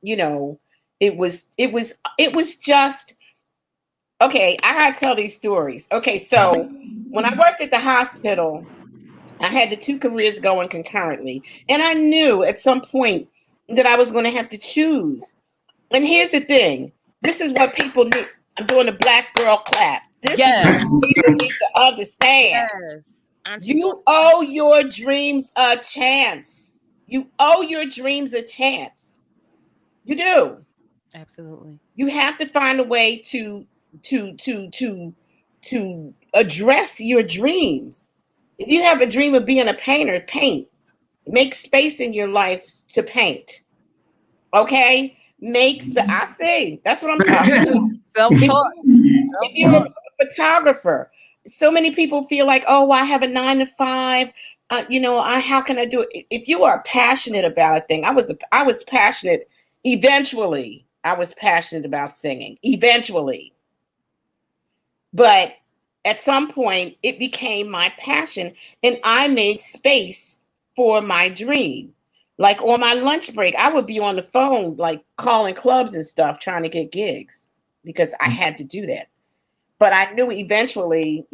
it was just, okay, I gotta tell these stories. Okay, so when I worked at the hospital, I had the two careers going concurrently. And I knew at some point that I was going to have to choose. And here's the thing. This is what people need. I'm doing a black girl clap. This is yes, what people need to understand. yes. Auntie doing You owe your dreams a chance. You owe your dreams a chance. You do. absolutely. You have to find a way to to to to address your dreams. If you have a dream of being a painter, paint. Make space in your life to paint. Okay? I see. That's what I'm talking about. If Self-taught, if you're self-taught. a photographer, so many people feel like, oh, I have a 9 to 5. How can I do it? If you are passionate about a thing, I was passionate. Eventually, I was passionate about singing. Eventually, but at some point, it became my passion, and I made space for my dream. Like on my lunch break, I would be on the phone, like calling clubs and stuff, trying to get gigs because I had to do that. But I knew eventually,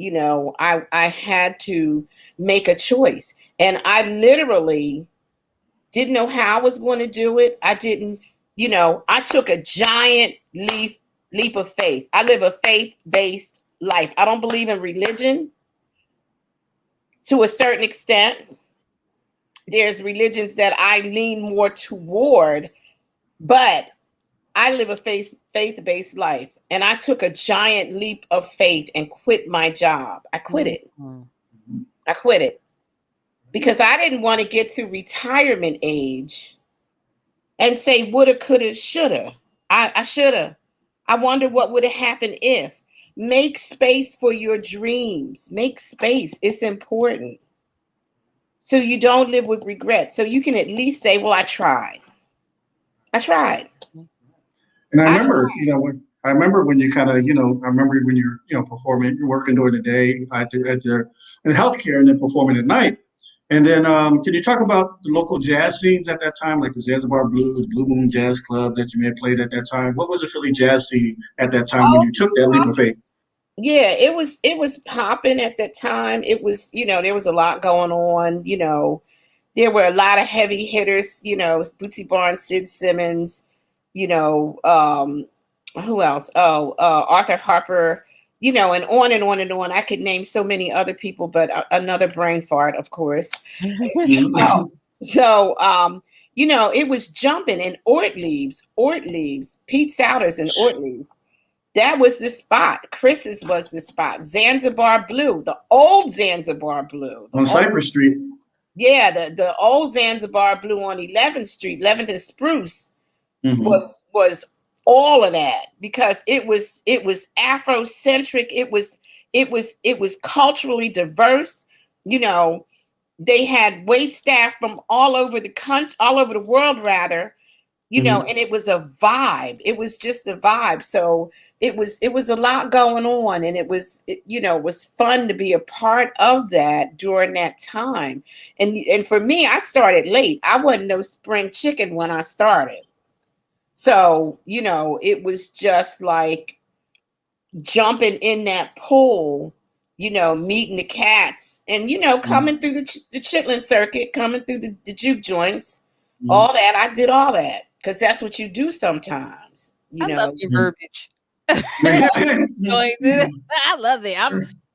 I had to make a choice. And I literally didn't know how I was going to do it. I didn't, I took a giant leap of faith. I live a faith-based life. I don't believe in religion to a certain extent. There's religions that I lean more toward, but I live a faith-based life. And I took a giant leap of faith and quit my job. I quit it. Mhm. I quit it because I didn't want to get to retirement age and say woulda, coulda, shoulda. I shoulda. I wonder what would have happened if. Make space for your dreams. Make space. It's important. So you don't live with regret. So you can at least say, well, I tried. I tried. And I I remember, I remember when you kind of, I remember when you're, performing, you're working during the day in healthcare and then performing at night. And then, can you talk about the local jazz scenes at that time, like the Zanzibar Blues, Blue Moon Jazz Club that you may have played at that time? What was the Philly jazz scene at that time when oh you took that leap of faith? yeah, it was popping at that time. It was, there was a lot going on, there were a lot of heavy hitters, Bootsy Barnes, Sid Simmons, who else? Oh, Arthur Harper, and on and on and on. I could name so many other people, but another brain fart, of course. So, it was jumping and Ort Leaves, Pete Souders and Ort Leaves. That was the spot. Chris's was the spot. Zanzibar Blue, the old Zanzibar Blue, On Cypress Street. yeah, the old Zanzibar Blue on 11th Street, 11th and Spruce Hmm. was all of that because it was Afrocentric. It was culturally diverse. You know, they had wait staff from all over the country, all over the world rather, and it was a vibe. It was just a vibe. So it was a lot going on, and it was fun to be a part of that during that time. And for me, I started late. I wasn't no spring chicken when I started. So, it was just like jumping in that pool, meeting the cats, and coming through the chitlin circuit, coming through the juke joints, all that. I did all that because that's what you do sometimes. I love your verbiage. Mm-hmm. I love it.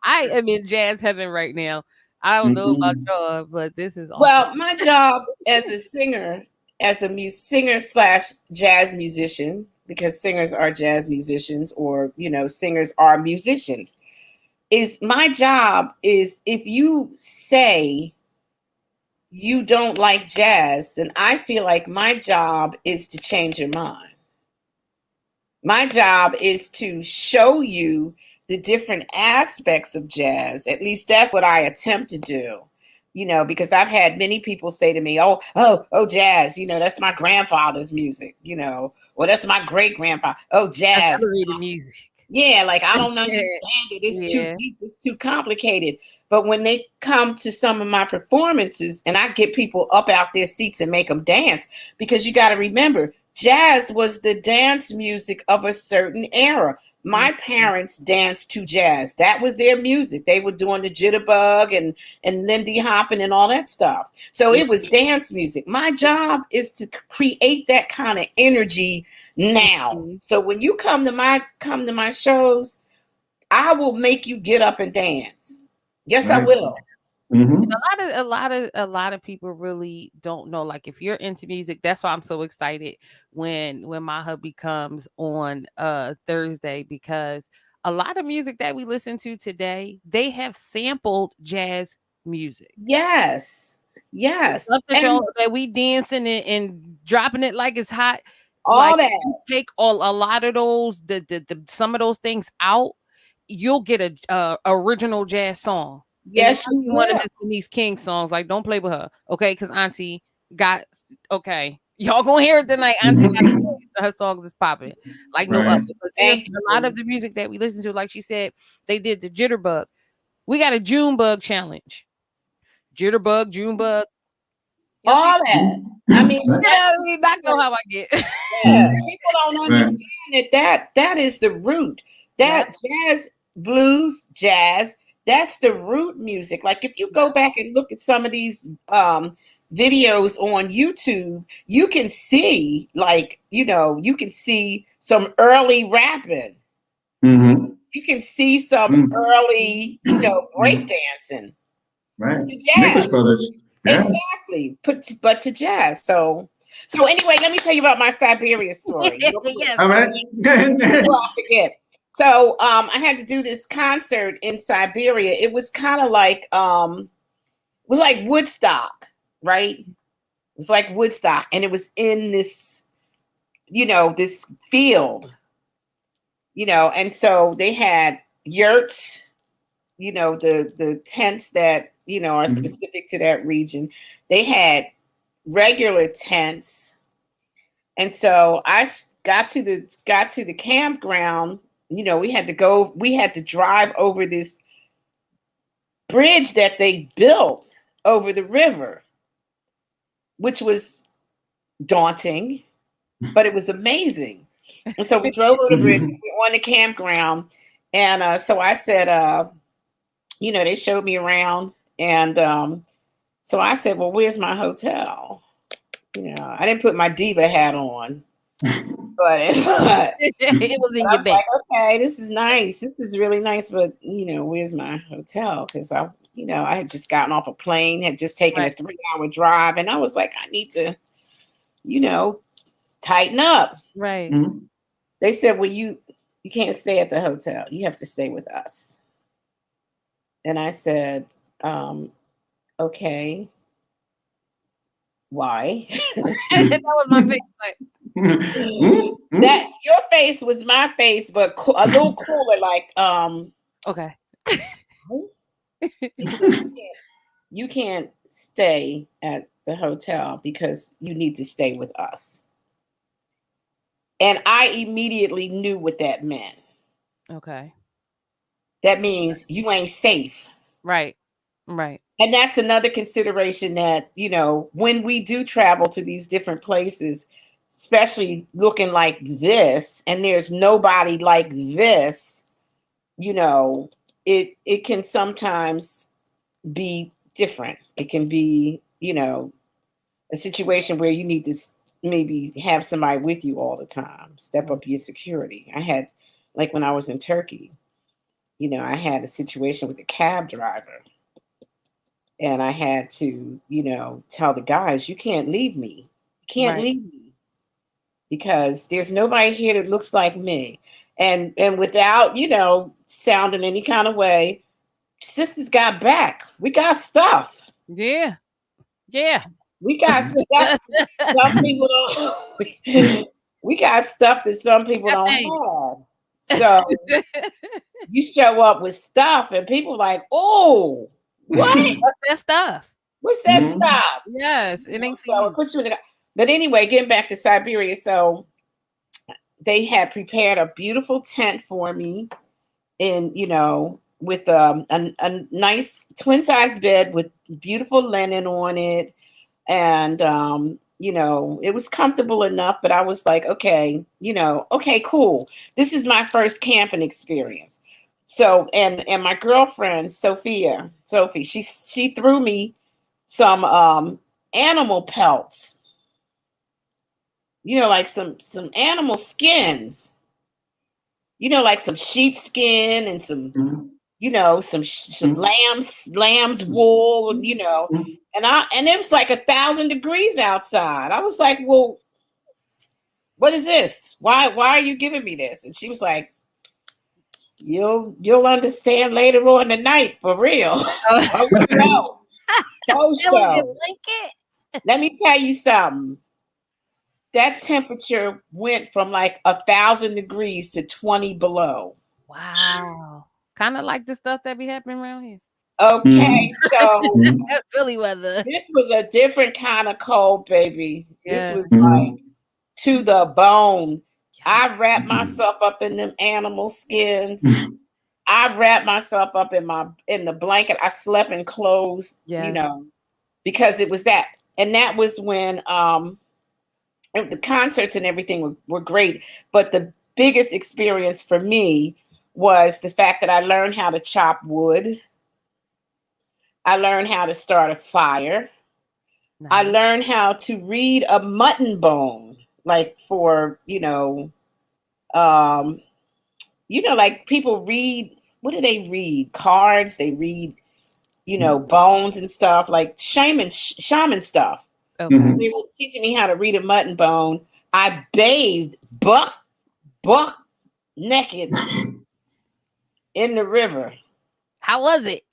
I am in jazz heaven right now. I don't know about y'all, but this is awesome. Well, my job as a singer, as a singer slash jazz musician, because singers are jazz musicians, or singers are musicians, is my job is if you say you don't like jazz, then I feel like my job is to change your mind. My job is to show you the different aspects of jazz. At least that's what I attempt to do. Because I've had many people say to me, oh, jazz, that's my grandfather's music, or that's my great grandfather. Oh, That's jazz. underrated music. Yeah, like I don't Yeah. understand it. It's too Yeah. deep, it's too complicated. But when they come to some of my performances, and I get people up out their seats and make them dance, because you got to remember, jazz was the dance music of a certain era. My parents danced to jazz. That was their music. They were doing the jitterbug and Lindy Hopping and all that stuff. So it was dance music. My job is to create that kind of energy now. Mhm. So when you come to my shows, I will make you get up and dance. Yes, I Right. will. Mm-hmm. A lot of people really don't know. Like, if you're into music, that's why I'm so excited when my hubby comes on Thursday, because a lot of music that we listen to today, they have sampled jazz music. Yes. Yes. Stuff And that we dancing and dropping it like it's hot. all Like, that. you take all a lot of those, the some of those things out, you'll get a original jazz song. And it Yes, might you be one of will. Miss Denise King songs. Like, don't play with her, okay? Because Auntie got okay. Y'all gonna hear it tonight. Auntie got her songs is popping like no other. Right. But Thank seriously, a lot of you. the music that we listen to, like she said, they did the jitterbug. We got a June bug challenge. Jitterbug, June bug. Y'all see? All that. I mean, Get out of me. Not know how I get. yeah, people don't Right. understand that is the root. Yep. That jazz, blues, jazz, that's the root music. Like if you go back and look at some of these videos on YouTube, you can see you can see some early rapping. Mm-hmm. You can see some early, break dancing Right. to Nicholas jazz. Brothers. Yeah. Exactly. But to jazz. So anyway, let me tell you about my Siberia story real quick Yes. All right. before I forget. So I had to do this concert in Siberia. It was kind of like it was like Woodstock, right? It was like Woodstock, and it was in this, this field, and so they had yurts, the tents that are Mhm. specific to that region. They had regular tents, and so I got to the campground. We had to drive over this bridge that they built over the river, which was daunting, but it was amazing. And so we drove over the bridge, we were on the campground, and so I said, they showed me around, and so I said, well, where's my hotel? I didn't put my diva hat on, but It was in I your was bag. like, okay, this is nice. This is really nice, but where's my hotel? Because I had just gotten off a plane, had just taken a Right. 3-hour drive, and I was like, I need to, you know, tighten up. Right. Mhm. They said, well, you can't stay at the hotel. You have to stay with us. And I said, okay, why? That was my face. Like, That your face was my face, but a little cooler. Like, okay. he said, you can't stay at the hotel because you need to stay with us. And I immediately knew what that meant. Okay. That means you ain't safe. Right. Right. And that's another consideration that, when we do travel to these different places, especially looking like this, and there's nobody like this, it can sometimes be different. It can be, a situation where you need to maybe have somebody with you all the time, step up your security. I had, like when I was in Turkey, I had a situation with a cab driver, and I had to, tell the guys, you can't leave me. You can't Right. leave me because there's nobody here that looks like me. And without, sounding any kind of way, sisters got back. We got stuff. Yeah. Yeah. We got stuff some people don't. We got stuff that some people That don't thing. have. So you show up with stuff, and people like, oh, what? What's that stuff? What's that Mhm. stuff? Yes, it ain't for So it you. puts you in the. But anyway, getting back to Siberia, so they had prepared a beautiful tent for me, and with a nice twin size bed with beautiful linen on it, and it was comfortable enough. But I was like, okay, okay, cool. This is my first camping experience. So and my girlfriend Sophie, she threw me some animal pelts, like some animal skins, like some sheepskin and some, Mhm. some lamb's wool, Mhm. and it was like 1,000 degrees outside. I was like, well, what is this? Why are you giving me this? And she was like, you'll understand later on tonight, for real. Oh, Oh, no. Oh, that was your so blanket? let me tell you something. That temperature went from like 1,000 degrees to 20 below. Wow. Kinda like the stuff that be happening around here. Okay, Mhm. so Mhm. That's Philly weather. this was a different kind of cold, baby. This Yeah. was like Mhm. to the bone. Yikes. I wrapped Mhm. myself up in them animal skins. I wrapped myself up in the blanket. I slept in clothes, Yes. because it was that. And that was when the concerts and everything were great. But the biggest experience for me was the fact that I learned how to chop wood. I learned how to start a fire. I Nice. learned how to read a mutton bone, like for, um, like people read, what do they read? Cards, they read, bones and stuff, like shaman stuff. Okay. They Mhm. were teaching me how to read a mutton bone. I bathed buck naked in the river. How was it?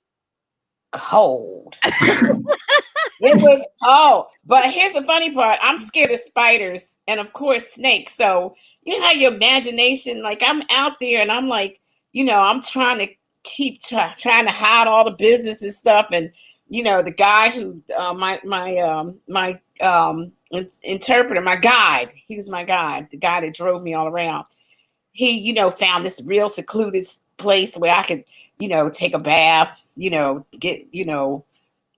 Cold. It was cold. But here's the funny part. I'm scared of spiders and of course snakes. So you know how your imagination, like I'm out there and I'm like, I'm trying to keep trying to hide all the business and stuff. And the guy who interpreter, my guide, he was my guide, the guy that drove me all around. He, found this real secluded place where I could, take a bath, get,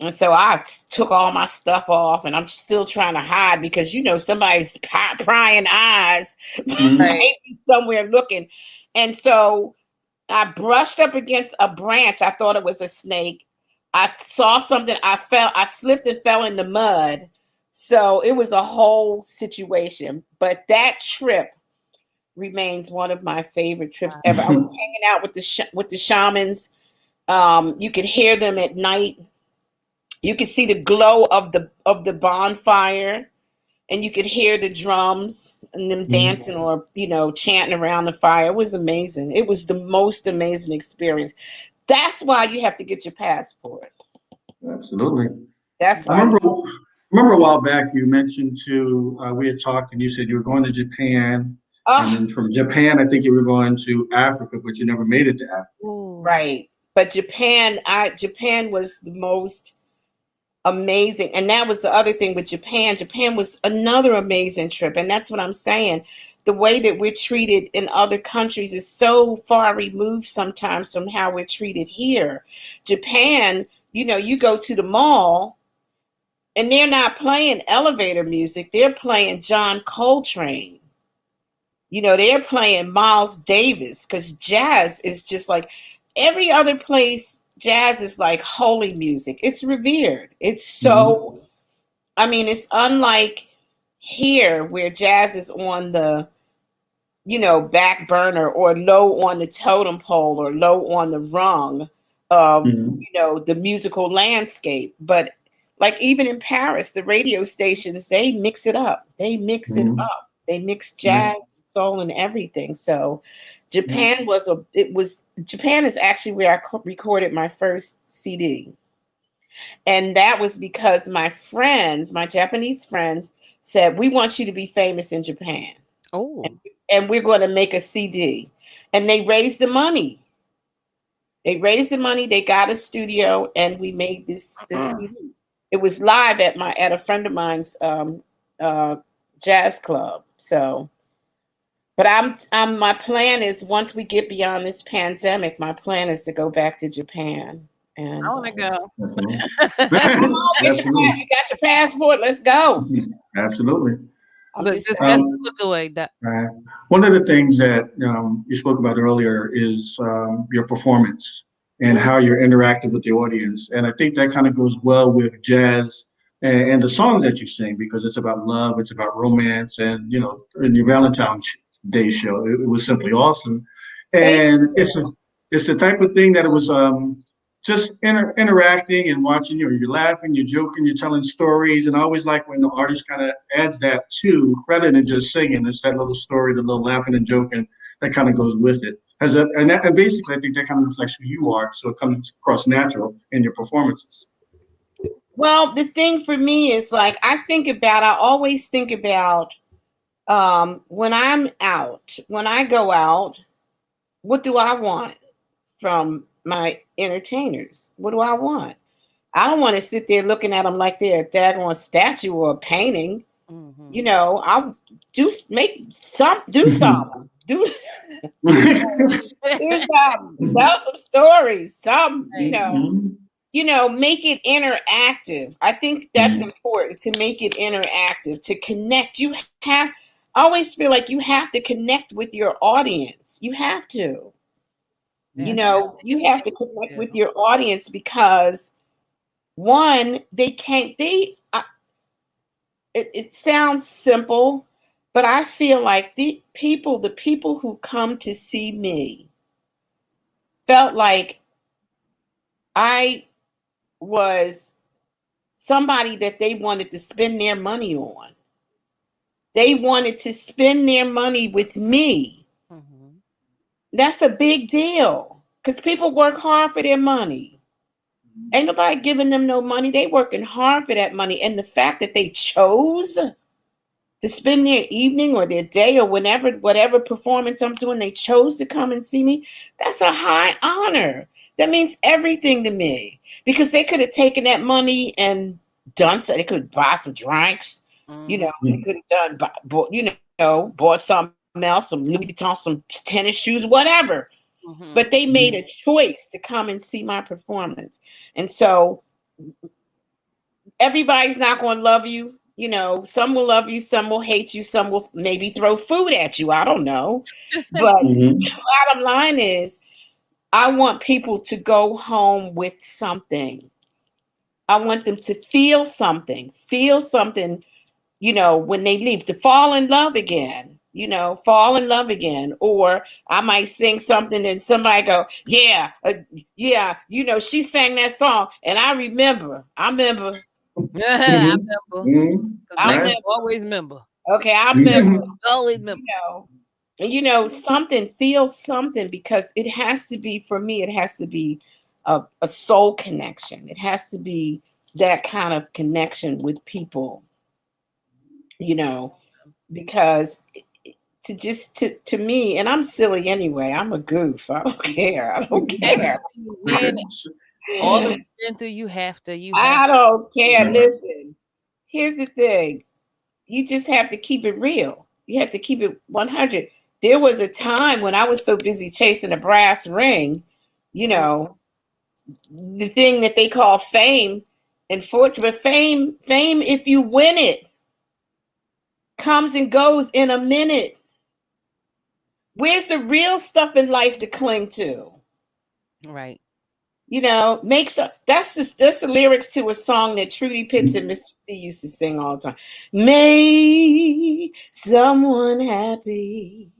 and so I took all my stuff off, and I'm still trying to hide because somebody's prying eyes Mhm. Right. might be somewhere looking. And so I brushed up against a branch. I thought it was a snake. I saw something. I slipped and fell in the mud. So it was a whole situation. But that trip remains one of my favorite trips ever. I was hanging out with the shamans. You could hear them at night. You could see the glow of the bonfire, and you could hear the drums and them Mhm. dancing or chanting around the fire. It was amazing. It was the most amazing experience. That's why you have to get your passport. Absolutely. That's I why. remember a while back you mentioned to we had talked and you said you were going to Japan, and Oh, then from Japan I think you were going to Africa, but you never made it to Africa. Ooh. right. But Japan was the most amazing, and that was the other thing with Japan. Japan was another amazing trip, and that's what I'm saying. the way that we're treated in other countries is so far removed sometimes from how we're treated here. Japan, you go to the mall and they're not playing elevator music, they're playing John Coltrane. They're playing Miles Davis because jazz is just like every other place. Jazz is like holy music. It's revered. It's Mhm. so, I mean, it's unlike here where jazz is on the, back burner or low on the totem pole or low on the rung of, Mhm. the musical landscape. But like even in Paris, the radio stations, they mix it up. They mix it Mhm. up. They mix Yeah. jazz, soul, and everything. So Yeah. Japan is actually where I recorded my first CD. And that was because my friends, my Japanese friends, said, "We want you to be famous in Japan. Oh. And we're going to make a CD." And they raised the money. They raised the money. They got a studio, and we made this CD. It was live at a friend of mine's uh, jazz club. So, but my plan is once we get beyond this pandemic, my plan is to go back to Japan. I And want to go. Definitely. come on, Absolutely. you got your passport. Let's go. Mhm. Absolutely. I'm Look, just just saying. just Um, look away. That. right. One of the things that you spoke about earlier is your performance and Mm. how you're interacting with the audience. And I think that kind of goes well with jazz and the songs that you sing because it's about love, it's about romance, and in your Valentine's Day show, it was simply awesome. Thank And you. it's the type of thing that it was just interacting and watching. You're laughing, you're joking, you're telling stories, and I always like when the artist kind of adds that too, rather than just singing. It's that little story, the little laughing and joking that kind of goes with it. And basically, I think that kind of reflects who you are, so it comes across natural in your performances. Well, the thing for me is like I always think about when I'm out, when I go out, what do I want from my entertainers? What do I want? I don't want to sit there looking at them like they're a daggone statue or a painting. Hmm. I do something, do something, tell some stories, some, Right. make it interactive. I think that's important to make it interactive, to connect. I always feel like you have to connect with your audience. You have to. Definitely. You have to connect Yeah. with your audience because one, they can't they it sounds simple, but I feel like the people who come to see me felt like I was somebody that they wanted to spend their money on. They wanted to spend their money with me. Hmm. That's a big deal because people work hard for their money. Ain't nobody giving them no money. They working hard for that money. And the fact that they chose to spend their evening or their day or whatever performance I'm doing, they chose to come and see me. That's a high honor. That means everything to me because they could have taken that money and done so. They could buy some drinks. Hmm. They could have done, bought something else, some Louis Vuitton, some tennis shoes, whatever. But Hmm. they made a choice to come and see my performance, and so everybody's not going to love you. Some will love you, some will hate you, some will maybe throw food at you. I don't know. But the bottom line is, I want people to go home with something. I want them to feel something, when they leave, to fall in love again. Fall in love again. Or I might sing something and somebody go, yeah, yeah, she sang that song. And I remember, I remember. Because I Black Right. remember. people always remember. Okay, I remember. Always You remember. know, something feels something because it has to be for me. It has to be a soul connection. It has to be that kind of connection with people. You know, because to me, and I'm silly anyway. I'm a goof. I don't care. I don't Hey, care. man, all that we've been through, you have I don't care. Right. Listen, here's the thing. You just have to keep it real. You have to keep it 100. There was a time when I was so busy chasing a brass ring, you Mm, know, the thing that they call fame and fortune. But fame, if you win it, comes and goes in a minute. Where's the real stuff in life to cling to? right. Makes up. That's the lyrics to a song that Trudy Pitts and Mr. C used to sing all the time. Make someone happy.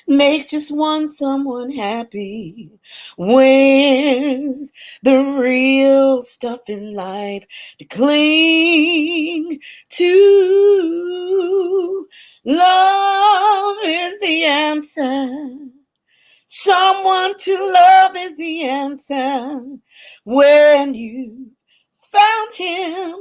Make just one someone happy. Where's the real stuff in life to cling to? Love is the answer. Someone to love is the answer. When you found him,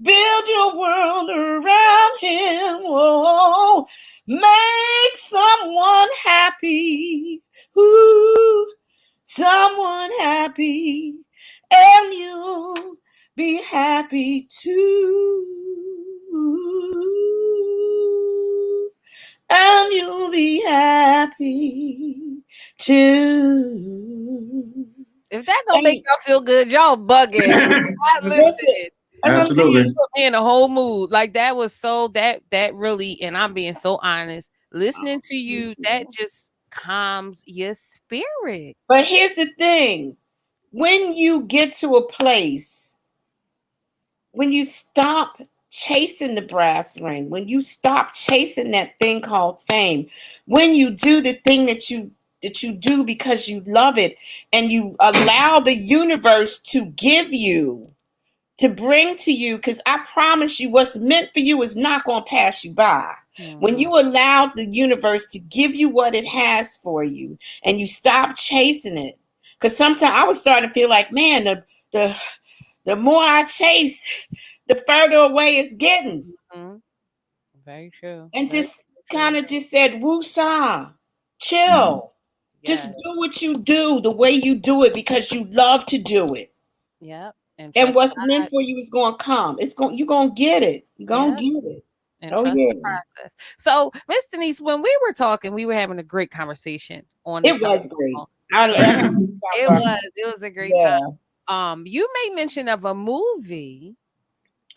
build your world around him. Oh, make someone happy. Ooh, someone happy, and you'll be happy too, and you'll be happy too. If that don't make And y'all feel good, y'all bugging. I listen, listen. as I'm saying, Absolutely. Put me in a whole mood. Like that was so that really, and I'm being so honest. Listening to you, that just calms your spirit. but here's the thing: when you get to a place, when you stop chasing the brass ring, when you stop chasing that thing called fame, when you do the thing that you do because you love it, and you allow the universe to give you, to bring to you, because I promise you, what's meant for you is not going to pass you by. When Mhm. you allow the universe to give you what it has for you, and you stop chasing it, because sometimes I was starting to feel like, man, the more I chase, the further away it's getting, Mhm. Very true. and Very just kind true. of just said, woosah, Mhm. chill, just Yes. do what you do the way you do it because you love to do it. Yep. And And trust what's God. meant for you is going to come. You're going to get it. You're going Yep. to get it. And Oh, trust yeah. the process. So, Miss Denise, when we were talking, we were having a great conversation on the It was great. telephone. I And had a good it time was talking. it was a great time. Yeah. You made mention of a movie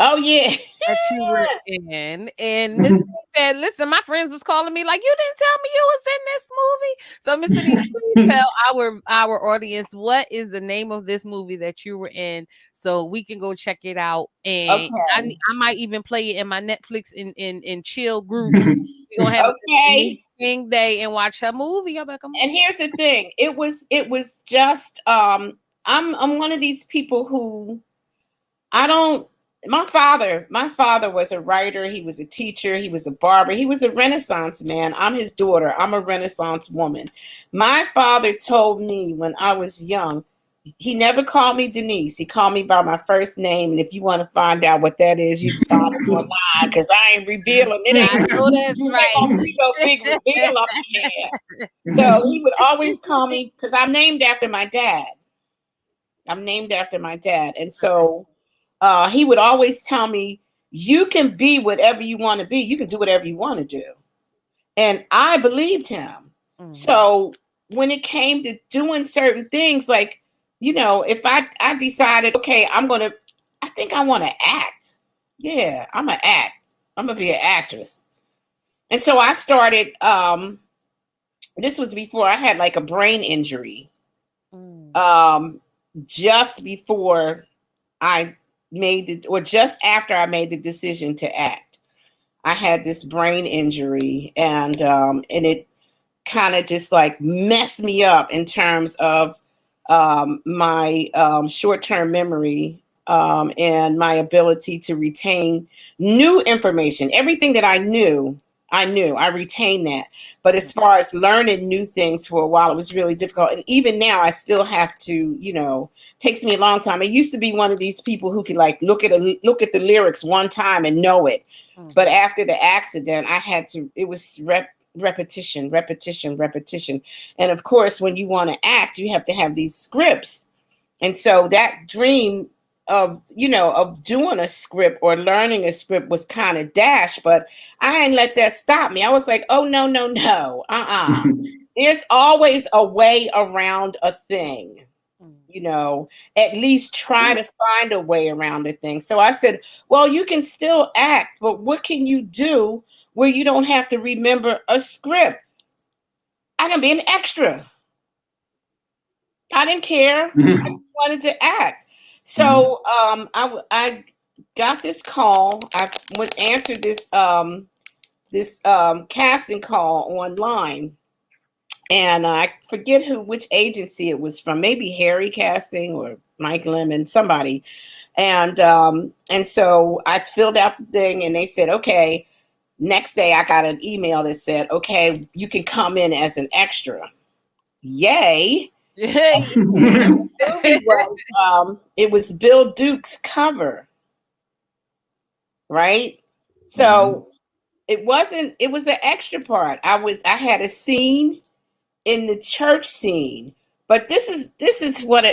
Oh, yeah. that you were in, and Miss Denise said, "Listen, my friends was calling me like, you didn't tell me you was in this movie." So, Miss Denise, please tell our audience what is the name of this movie that you were in, so we can go check it out, and Okay. I might even play it in my Netflix in chill group. We gonna have a good Denise Okay. thing day and watch her movie. Y'all better come on. And here's the thing. It was just I'm one of these people who I don't. My father was a writer. He was a teacher. He was a barber. He was a Renaissance man. I'm his daughter. I'm a Renaissance woman. My father told me when I was young, he never called me Denise. He called me by my first name. And if you want to find out what that is, you can find it online because I ain't revealing. It I know that's ain't right. gonna be no big reveal up in here. So he would always call me because I'm named after my dad. I'm named after my dad. And so he would always tell me, you can be whatever you want to be. You can do whatever you want to do. And I believed him. Mhm. So when it came to doing certain things, like, if I decided, okay, I think I want to act. Yeah, I'm going to act. I'm going to be an actress. And so I started, this was before I had like a brain injury. Mm. Um, just before I or just after I made the decision to act, I had this brain injury, and it kind of just like messed me up in terms of my short term memory, and my ability to retain new information. Everything that I retained that. But Mm. as far as learning new things for a while, it was really difficult. And even now, I still have to, takes me a long time. I used to be one of these people who could like look at the lyrics one time and know it. But Mhm. after the accident, I had to. It was repetition, repetition, repetition. And of course, when you want to act, you have to have these scripts. And so that dream of doing a script or learning a script was kind of dashed, but I ain't let that stop me. I was like, oh no, no, no, there's always a way around a thing. Mm. At least try to find a way around the thing. So I said, well, you can still act, but what can you do where you don't have to remember a script? I can be an extra. I didn't care. I just wanted to act. So I got this call. I would answer this casting call online, and I forget which agency it was from. Maybe Harry Casting or Mike Lemon, somebody. And so I filled out the thing, and they said, okay. Next day, I got an email that said, okay, you can come in as an extra. Yay. Yay. It was Bill Duke's cover, right? So it was an extra part. I had a scene in the church scene, but this is what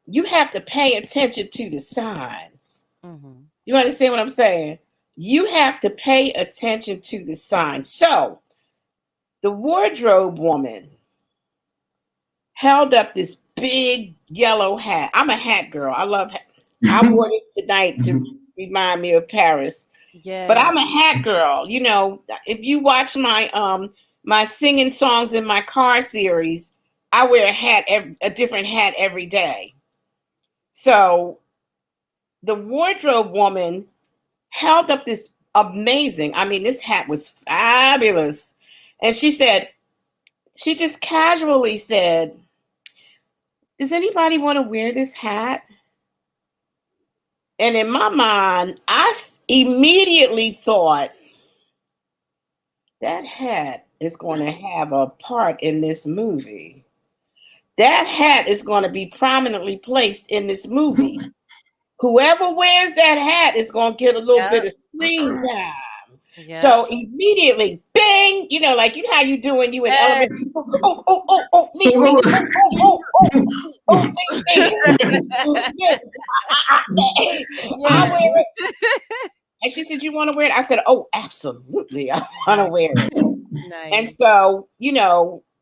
you have to pay attention to the signs. Mm-hmm. You understand what I'm saying? You have to pay attention to the signs. So the wardrobe woman held up this big yellow hat. I'm a hat girl. I love hat. I wore this tonight to remind me of Paris. Yeah. But I'm a hat girl. If you watch my singing songs in my car series, I wear a different hat every day. So the wardrobe woman held up this amazing, this hat was fabulous. And she just casually said, does anybody want to wear this hat? And in my mind, I immediately thought, that hat is going to have a part in this movie. That hat is going to be prominently placed in this movie. Whoever wears that hat is going to get a little bit of screen time. Yep. So immediately, bang, like how you do when you in elementary. I wear it. And she said, you want to wear it? I said, oh, absolutely. I want to wear it. Nice. And so,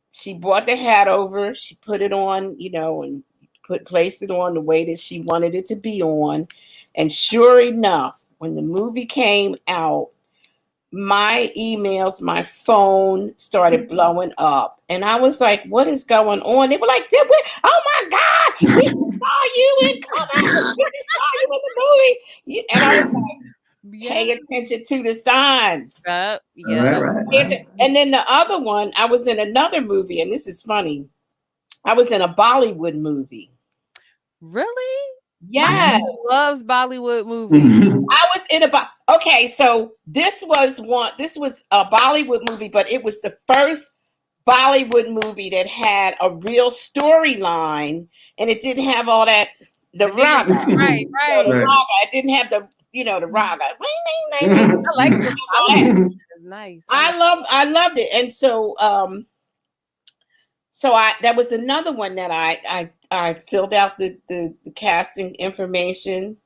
she brought the hat over. She put it on, and placed it on the way that she wanted it to be on. And sure enough, when the movie came out, my emails, my phone started blowing up. And I was like, what is going on? They were like, oh my God, we saw you in cover. We saw you in the movie. And I was like, pay attention to the signs. Yeah. Right. And then the other one, I was in another movie, and this is funny. I was in a Bollywood movie. Really? Yes. Loves Bollywood movies. I was in okay, so this was a Bollywood movie, but it was the first Bollywood movie that had a real storyline, and it didn't have all that raga. Right. The raga. It didn't have the raga. I like it. It's nice. I loved it. And so that was another one that I filled out the casting information,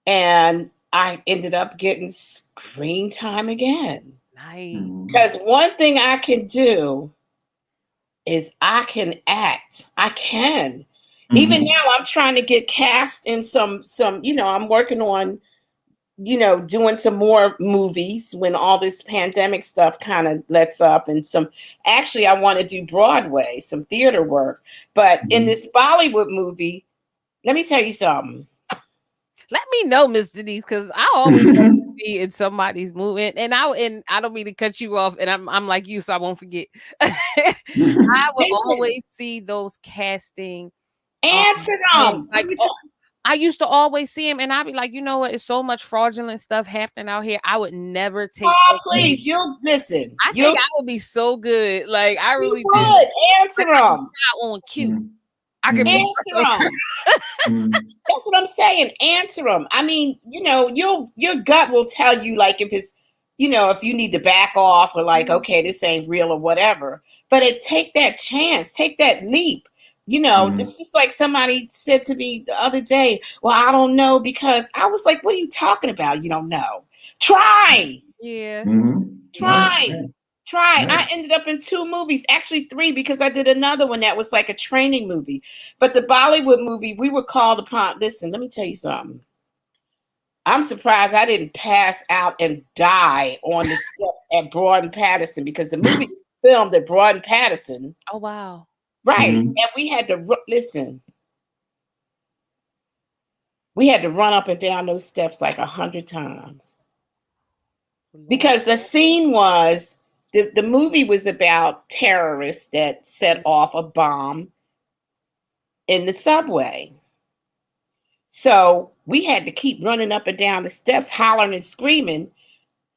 and I ended up getting screen time again. Nice. Because one thing I can do is I can act. I can. Even now I'm trying to get cast in some I'm working on doing some more movies when all this pandemic stuff kind of lets up, and actually I want to do Broadway, some theater work. But in this Bollywood movie, let me tell you something. Let me know, Miss Denise, because I always want to be in somebody's movie, and I don't mean to cut you off, and I'm like you, so I won't forget. I will always see those casting. Answer them. Like, I used to always see him, and I'd be like, you know what? It's so much fraudulent stuff happening out here. I would never take. Oh, please, you'll listen. I think I would be so good. Like, I really would. Answer them. On cue. I can answer them. That's what I'm saying. Answer them. I mean, your gut will tell you, like, if it's, if you need to back off, or like, okay, this ain't real or whatever. But take that chance, take that leap. It's just like somebody said to me the other day, well, I don't know, because I was like, what are you talking about? You don't know. Try. Yeah. Right. Try. Right. Try. Right. I ended up in 2 movies, actually 3, because I did another one that was like a training movie. But the Bollywood movie, we were called upon. Listen, let me tell you something. I'm surprised I didn't pass out and die on the steps at Broad and Patterson, because the movie was filmed at Broad and Patterson. Oh wow. Right. And we had to listen. We had to run up and down those steps like 100 times. Because the scene was, the movie was about terrorists that set off a bomb in the subway. So we had to keep running up and down the steps, hollering and screaming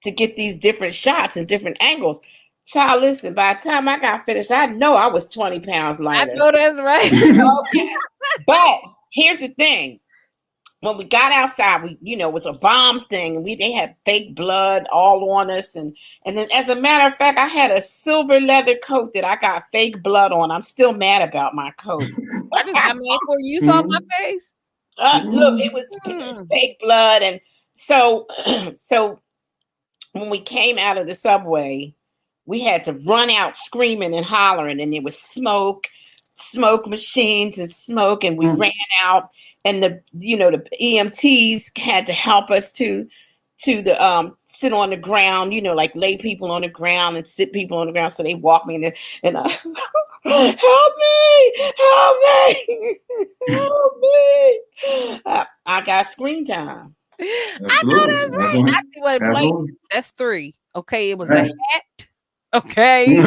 to get these different shots and different angles. Child, listen, by the time I got finished, I know I was 20 pounds I lighter. know that's right. Okay. But here's the thing. When we got outside, it was a bomb thing, and they had fake blood all on us, and then, as a matter of fact, I had a silver leather coat that I got fake blood on. I'm still mad about my coat. I just got mad for you. You saw my face. Look, it was fake blood, and so so when we came out of the subway, we had to run out screaming and hollering, and there was smoke machines and smoke, and we ran out. And the EMTs had to help us to the sit on the ground, like lay people on the ground and sit people on the ground. So they walk me in there, and help me, help me. I got screen time. I know that's right. I see what Blake. That's 3. Okay, it was a hat. Okay,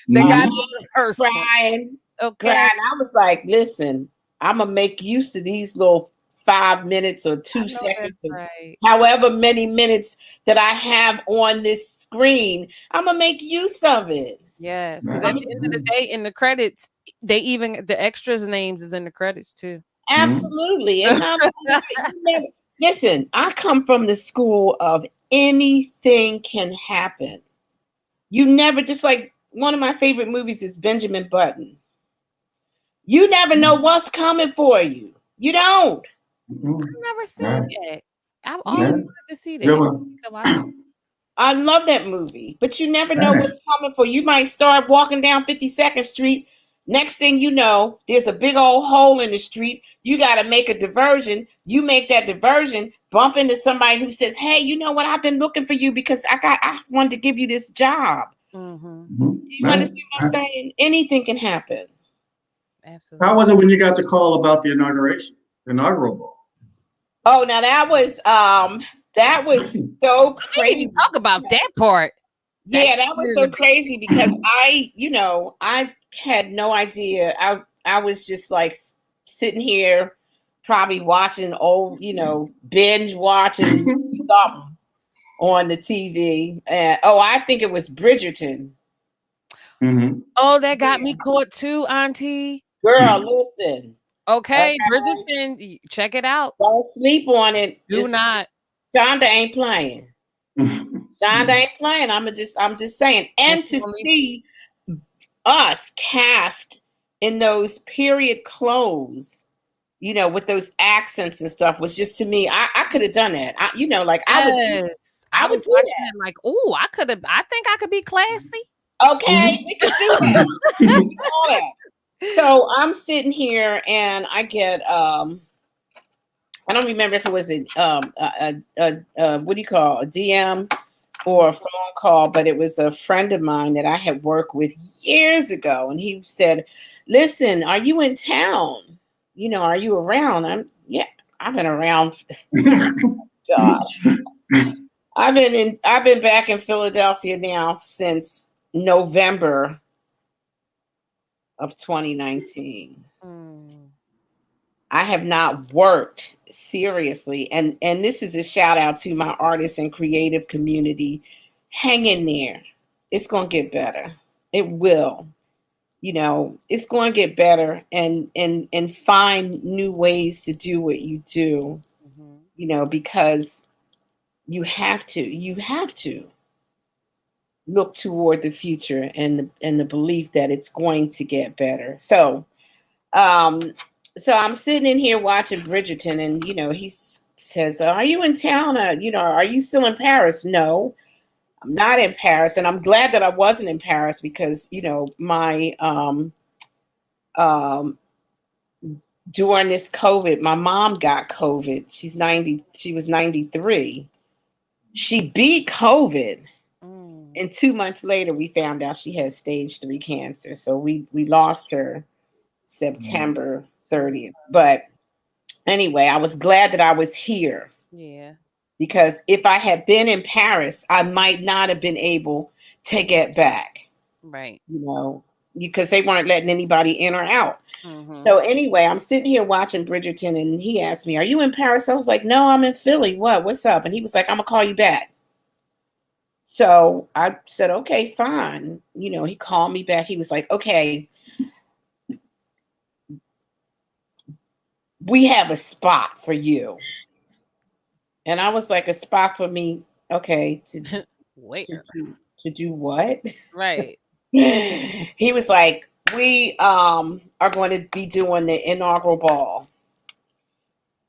they got the first crying. Okay, I was like, listen, I'm gonna make use of these little 5 minutes or 2 seconds, right. however many minutes that I have on this screen. I'm gonna make use of it. Yes, because at the end of the day, in the credits, the extras' names is in the credits too. Absolutely. And listen, I come from the school of anything can happen. You never, just like one of my favorite movies is Benjamin Button. You never know what's coming for you. You don't. I've never seen it. I've always wanted to see that. I love that movie, but you never know what's coming for you. You might start walking down 52nd Street. Next thing you know, there's a big old hole in the street. You got to make a diversion. You make that diversion, bump into somebody who says, hey, you know what? I've been looking for you because I wanted to give you this job. You understand what I'm saying? Anything can happen. Absolutely. How was it when you got the call about the inaugural ball? Oh, now that was so crazy. I didn't even talk about that part. Yeah, that was so crazy because I had no idea. I was just like sitting here, probably watching old, binge watching something on the TV. And I think it was Bridgerton. Oh, that got me caught too, Auntie. Girl, listen. Okay, Bridgerton, check it out. Don't sleep on it. Do not. Shonda ain't playing. Shonda ain't playing. I'm just saying. And to see us cast in those period clothes, with those accents and stuff, was just, to me, I could have done that. I would do that. Like, oh, I think I could be classy. Okay, we could do that. So I'm sitting here and I get I don't remember if it was a what do you call, a DM or a phone call, but it was a friend of mine that I had worked with years ago, and he said, listen, are you in town? Are you around? I've been around. God. I've been back in Philadelphia now since November of 2019. I have not worked seriously, and this is a shout out to my artist and creative community. Hang in there. It's going to get better. It will. It's going to get better, and find new ways to do what you do. Because you have to look toward the future and the belief that it's going to get better. So Um, so I'm sitting in here watching Bridgerton, and says, "Are you in town? Are you still in Paris?" No, I'm not in Paris, and I'm glad that I wasn't in Paris because my um during this COVID, my mom got COVID. She's 90. She was 93. She beat COVID. Mm. And 2 months later, we found out she had stage 3 cancer. So we lost her September So 30th. But anyway, I was glad that I was here yeah, because if I had been in Paris, I might not have been able to get back, right. because they weren't letting anybody in or out. Mm-hmm. So anyway, I'm sitting here watching Bridgerton, and he asked me, "Are you in Paris?" I was like, "No, I'm in Philly. What? What's up?" And he was like, "I'm gonna call you back." So I said, "Okay, fine." He called me back. He was like, "Okay, we have a spot for you." And I was like, "A spot for me? Okay, to Where? to do what?" Right. He was like, "We are going to be doing the inaugural ball."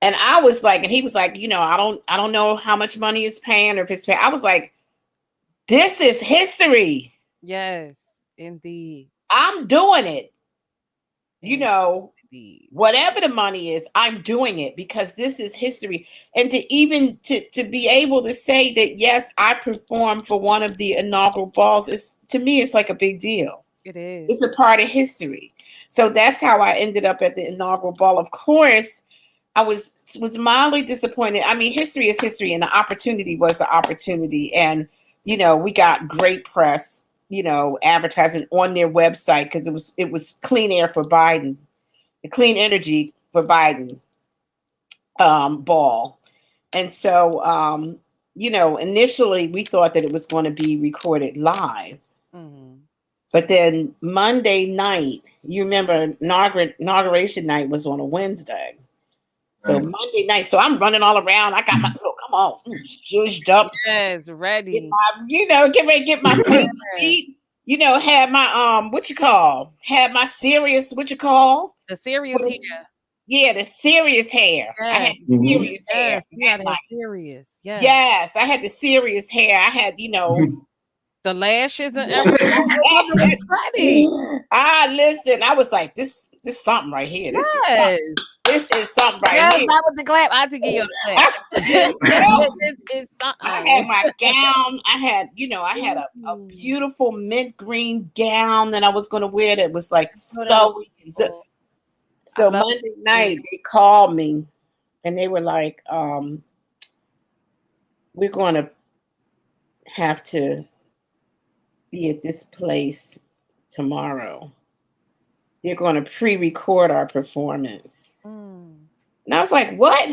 And I was like, and he was like, I don't know how much money is paying or if it's paying. I was like, this is history. Yes, indeed. I'm doing it. You know, Indeed. whatever the money is, I'm doing it because this is history. And to be able to say that yes, I performed for one of the inaugural balls is, to me, it's like a big deal. It It's is. a part of history. So that's how I ended up at the inaugural ball. Of course, I was mildly disappointed. I mean, history is history, and the opportunity was the opportunity. And we got great press, advertising on their website because it was clean air for Biden, the clean energy for Biden ball. And so, initially we thought that it was going to be recorded live. Mm-hmm. But then Monday night, you remember inauguration night was on a Wednesday. So Right. Monday night, so I'm running all around. I got my come on, zhuzhed up, Yes, ready. get ready, to get my feet, Yeah. had my what you call, had my serious what you call, The serious what here. is yeah, the serious hair. I had Yes. the Mhm. serious hair. Yes. You Had gotta my have serious. Yes. yes, I had the serious hair. I had The lashes and everything. Your mother was ready. listen, I was like this something right here. This is something. Yes. This is something right Yes, here. I was the clap. I had to give you a clap. This is I something. had my gown. I had a Ooh. beautiful mint green gown that I was going to wear that was like Oh, that was flowy. beautiful. I So love Monday it. night they called me and they were like, "We're going to have to be at this place tomorrow. They're going to pre-record our performance." Mm. And I was like, "What?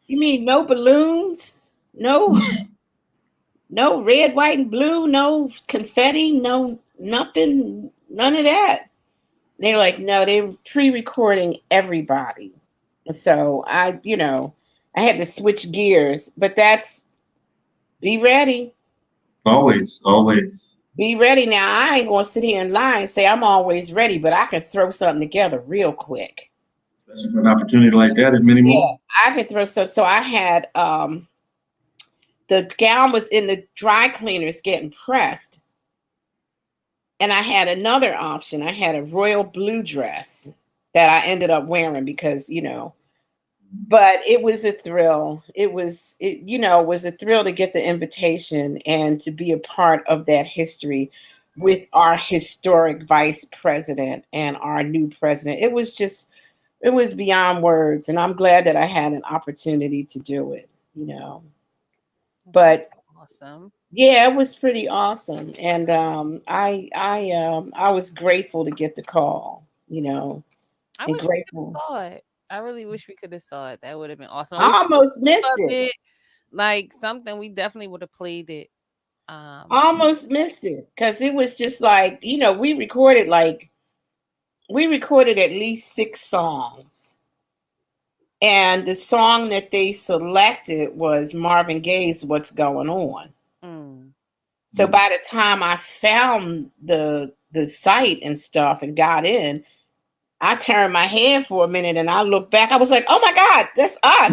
You mean no balloons? No, no red, white, and blue? No confetti? No nothing? None of that?" They're like, "No, they're pre-recording everybody." So I had to switch gears, but that's be ready. Always, always. Be ready. Now I ain't gonna sit here and lie and say I'm always ready, but I can throw something together real quick. Especially for an opportunity like that and many Yeah, more. I can throw stuff. So I had the gown was in the dry cleaners getting pressed, and I had another option. I had a royal blue dress that I ended up wearing because but it was a thrill. It was a thrill to get the invitation and to be a part of that history with our historic vice president and our new president. It was beyond words, and I'm glad that I had an opportunity to do it. That's But awesome. yeah, it was pretty awesome, and I was grateful to get the call, I and wish we could grateful. have saw it. I really wish we could have saw it. That would have been awesome. Or I some almost of missed it. it, like something we definitely would have played it. Um, Almost missed it because it was just like we recorded at least 6 songs, and the song that they selected was Marvin Gaye's "What's Going On." mm, So by the time I found the site and stuff and got in, I turned my head for a minute and I looked back. I was like, oh my God, that's us.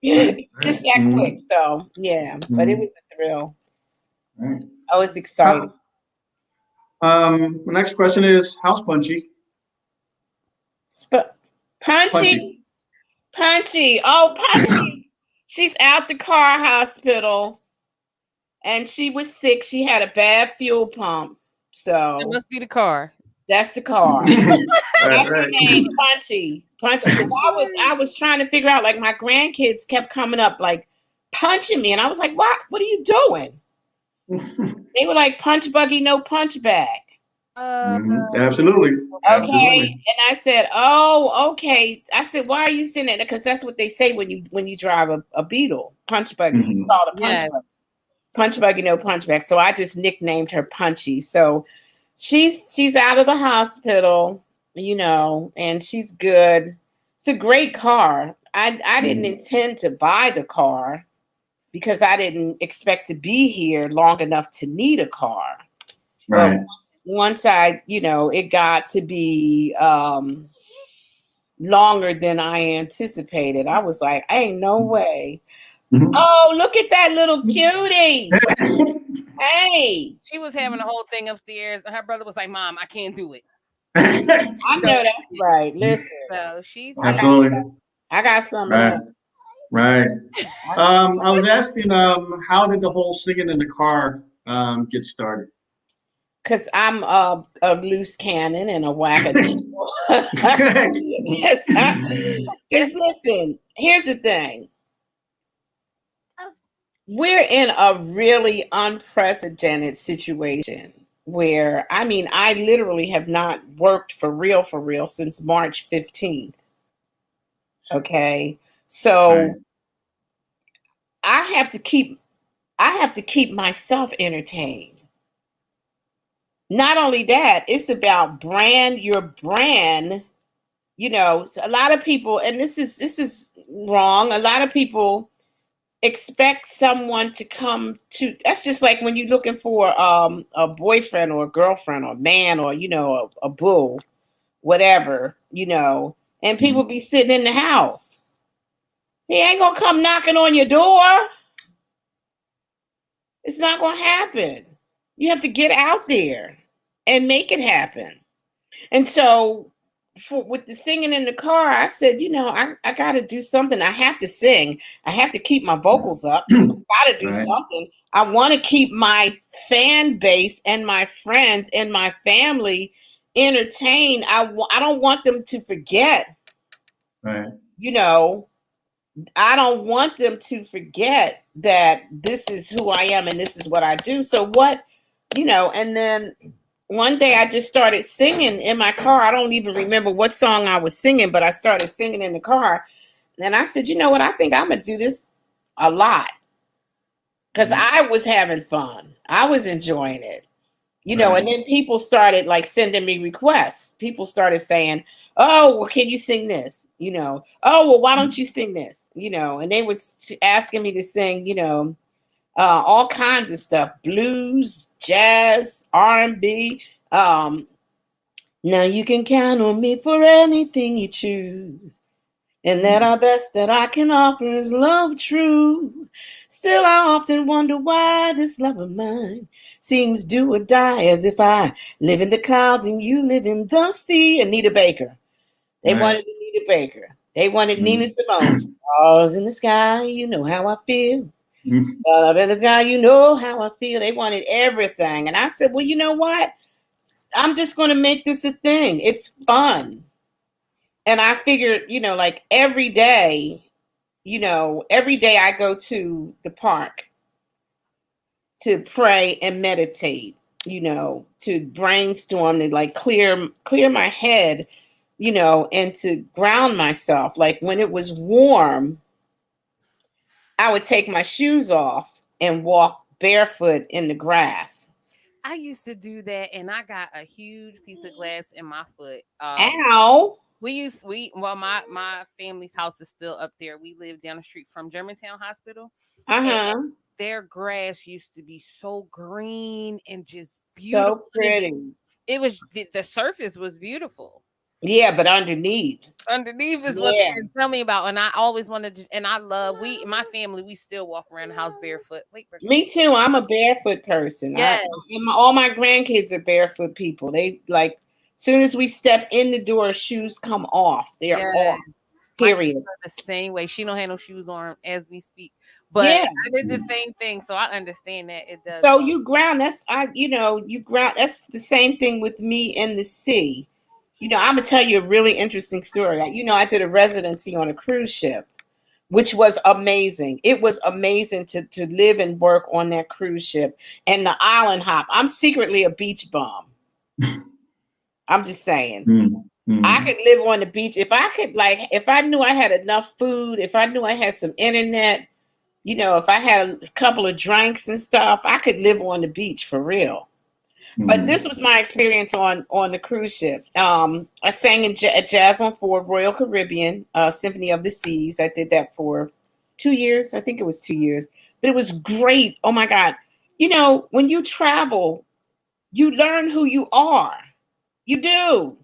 It's Right. just that quick. Mhm. So yeah, but it Mhm. was a thrill. Right. I was excited. How, the next question is how's Punchy? Sp- Punchy. Punchy, Punchy. Oh, Punchy. She's out the car hospital and she was sick. She had a bad fuel pump. It So must be the car. that's the car. Right, That's her right. name, Punchy. Punchy. Because I was trying to figure out, like, my grandkids kept coming up like punching me. And I was like, what? What are you doing? They were like, punch buggy, no punch bag. Uh, Mhm. Absolutely. Okay. Absolutely. And I said, oh, okay. I said, why are you saying that? Because that's what they say when you drive a Beetle. Punch buggy. It's Mhm. called a punch yes. buggy. Punch buggy, no punch bag. So I just nicknamed her Punchy. So she's out of the hospital, and she's good. It's a great car. I didn't Mhm. intend to buy the car because I didn't expect to be here long enough to need a car. But Right. once it got to be longer than I anticipated. I was like, ain't no way. Mhm. Oh, look at that little cutie. Hey, She was having a whole thing upstairs, and her brother was like, "Mom, I can't do it." I So, know that's right. Listen, she's I here. got Absolutely. I got some of Right. that. Right. I was asking, how did the whole singing in the car get started? Because I'm a loose cannon and a wackadoodle. Yes, because listen, here's the thing. We're in a really unprecedented situation where, I mean, I literally have not worked for real, since March 15th. Okay. Right. So I have to keep I have to keep myself entertained. Not only that, it's about your brand. A lot of people, and this is wrong. A lot of people expect someone to come to. That's just like when you're looking for a boyfriend or a girlfriend or a man or a boo, whatever. And people Mhm. be sitting in the house. He ain't gonna come knocking on your door. It's not gonna happen. You have to get out there and make it happen. And so, with the singing in the car, I said, I got to do something. I have to sing. I have to keep my vocals up. I got to do Right. something. I want to keep my fan base and my friends and my family entertained. I don't want them to forget, Right. you know, I don't want them to forget that this is who I am and this is what I do. So, and then one day I just started singing in my car. I don't even remember what song I was singing, but I started singing in the car. And I said, you know what? I think I'm going to do this a lot because Mhm. I was having fun. I was enjoying it. And Right. then people started like sending me requests. People started saying, oh, well, can you sing this? Oh, well, why don't you sing this? And they was asking me to sing, all kinds of stuff, blues, jazz, R&B. Now you can count on me for anything you choose. And that our best that I can offer is love true. Still, I often wonder why this love of mine seems do or die, as if I live in the clouds and you live in the sea. Anita Baker. They Right. wanted Anita Baker. They wanted Nina Mhm. Simone. Stars in the sky, you know how I feel. Mhm. Love in the sky, you know how I feel. They wanted everything. And I said, well, you know what? I'm just going to make this a thing. It's fun. And I figured, like every day I go to the park to pray and meditate, to brainstorm and like clear my head, and to ground myself. Like when it was warm, I would take my shoes off and walk barefoot in the grass. I used to do that, and I got a huge piece of glass in my foot. Ow. My family's house is still up there. We live down the street from Germantown Hospital, and Uh-huh. their grass used to be so green and just So beautiful, and pretty. It was the surface was beautiful. Yeah, but underneath. Underneath is what they Yeah. didn't tell me about, and I always wanted to. And I love my family. We still walk around the house barefoot. Wait, Me too. I'm a barefoot person. yes, All my grandkids are barefoot people. They like, soon as we step in the door, shoes come off. They're yes. off. My kids Period. are the same way. She don't have no shoes on as we speak, but Yeah. I did the same thing, so I understand that it does. So you ground. You ground. That's the same thing with me in the sea. I'm gonna tell you a really interesting story. I did a residency on a cruise ship, which was amazing. It was amazing to live and work on that cruise ship and the island hop. I'm secretly a beach bum. I'm just saying. I Mm. could live on the beach if I could, like, if I knew I had enough food, if I knew I had some internet, if I had a couple of drinks and stuff, I could live on the beach for real. But this Mm. was my experience on the cruise ship. I sang in jazz on for Royal Caribbean Symphony of the Seas. I did that for 2 years. I think it was 2 years, but it was great. Oh my God! When you travel, you learn who you are. You do.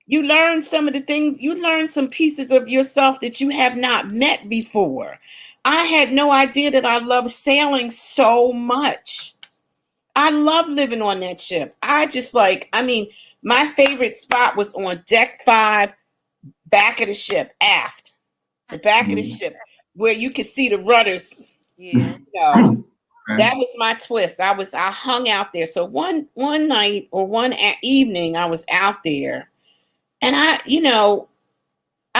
You learn some of the things. You learn some pieces of yourself that you have not met before. I had no idea that I loved sailing so much. I love living on that ship. My favorite spot was on deck 5, back of the ship, aft, the back of the Mm. ship, where you could see the rudders. Yeah, Right. That was my twist. I hung out there. So one night or one evening, I was out there, and I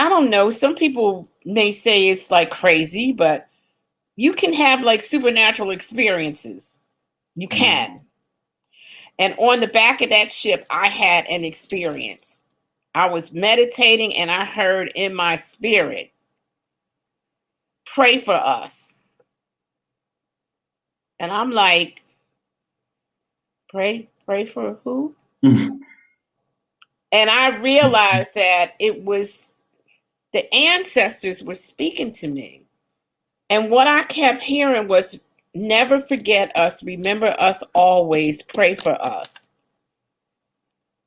don't know. Some people may say it's like crazy, but you can have like supernatural experiences. You Mm. can. And on the back of that ship, I had an experience. I was meditating and I heard in my spirit, pray for us. And I'm like, pray for who? Mm. And I realized that it was the ancestors were speaking to me. And what I kept hearing was, never forget us, remember us always, pray for us.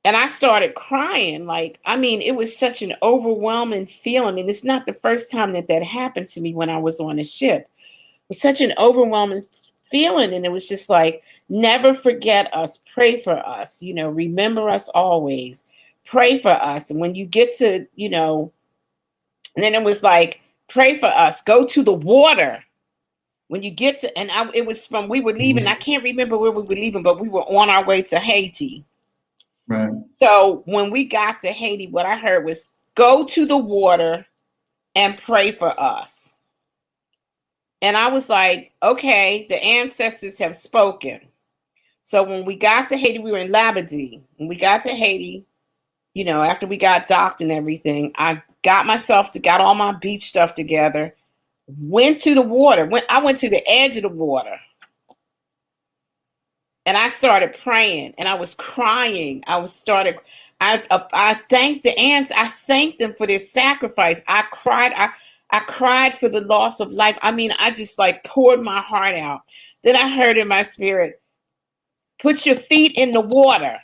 And I started crying. It was such an overwhelming feeling. And it's not the first time that happened to me when I was on a ship. It was such an overwhelming feeling. And it was just like, never forget us, pray for us, remember us always, pray for us. And when you get to, and then it was like, pray for us, go to the water. When you get to, it was we were leaving, I can't remember where we were leaving, but we were on our way to Haiti. Right. So when we got to Haiti, what I heard was, go to the water and pray for us. And I was like, okay, the ancestors have spoken. So when we got to Haiti, we were in Labadee. When we got to Haiti, after we got docked and everything, I got all my beach stuff together, went to the water. I went to the edge of the water. And I started praying and I was crying. I thanked the ants. I thanked them for their sacrifice. I cried. I cried for the loss of life. I just like poured my heart out. Then I heard in my spirit, put your feet in the water.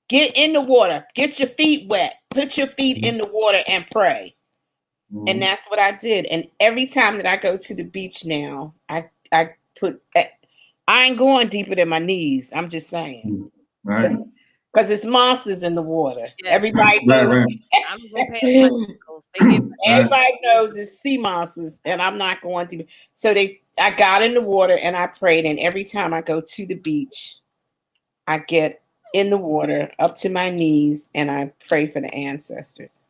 Get in the water. Get your feet wet. Put your feet in the water and pray. And Mm. that's what I did. And every time that I go to the beach now, I put, I ain't going deeper than my knees. I'm just saying. Mm. Right. Because it's monsters in the water. yes. Everybody Right. knows. Right. I'm gonna go past my ankles. They get Right. Everybody knows it's sea monsters, and I'm not going to. So I got in the water and I prayed. And every time I go to the beach, I get in the water up to my knees and I pray for the ancestors.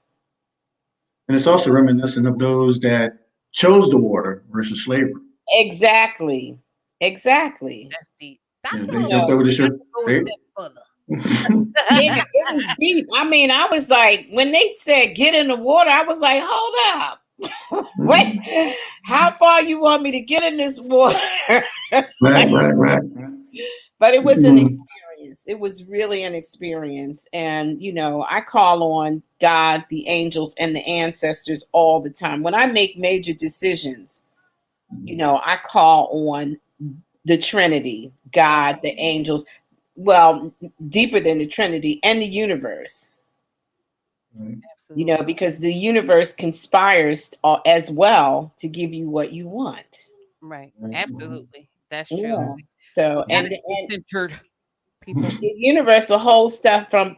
And it's also reminiscent of those that chose the water versus slavery. Exactly. Exactly. that's deep. You know, Doctor they You Mo, jumped know, over the ship. go a They, step further. yeah, it was deep. I was like, when they said get in the water, I was like, hold up. Wait, how far you want me to get in this water? right. Right. Right. But it was an Mm. experience. It was really an experience. And, I call on God, the angels, and the ancestors all the time. When I make major decisions, I call on the Trinity, God, the angels. well, deeper than the Trinity and the universe. Right. Absolutely. Because the universe conspires as well to give you what you want. Right. Right. Absolutely. That's true. Yeah. Right. So We gotta stay and centered, people. the universe will hold stuff from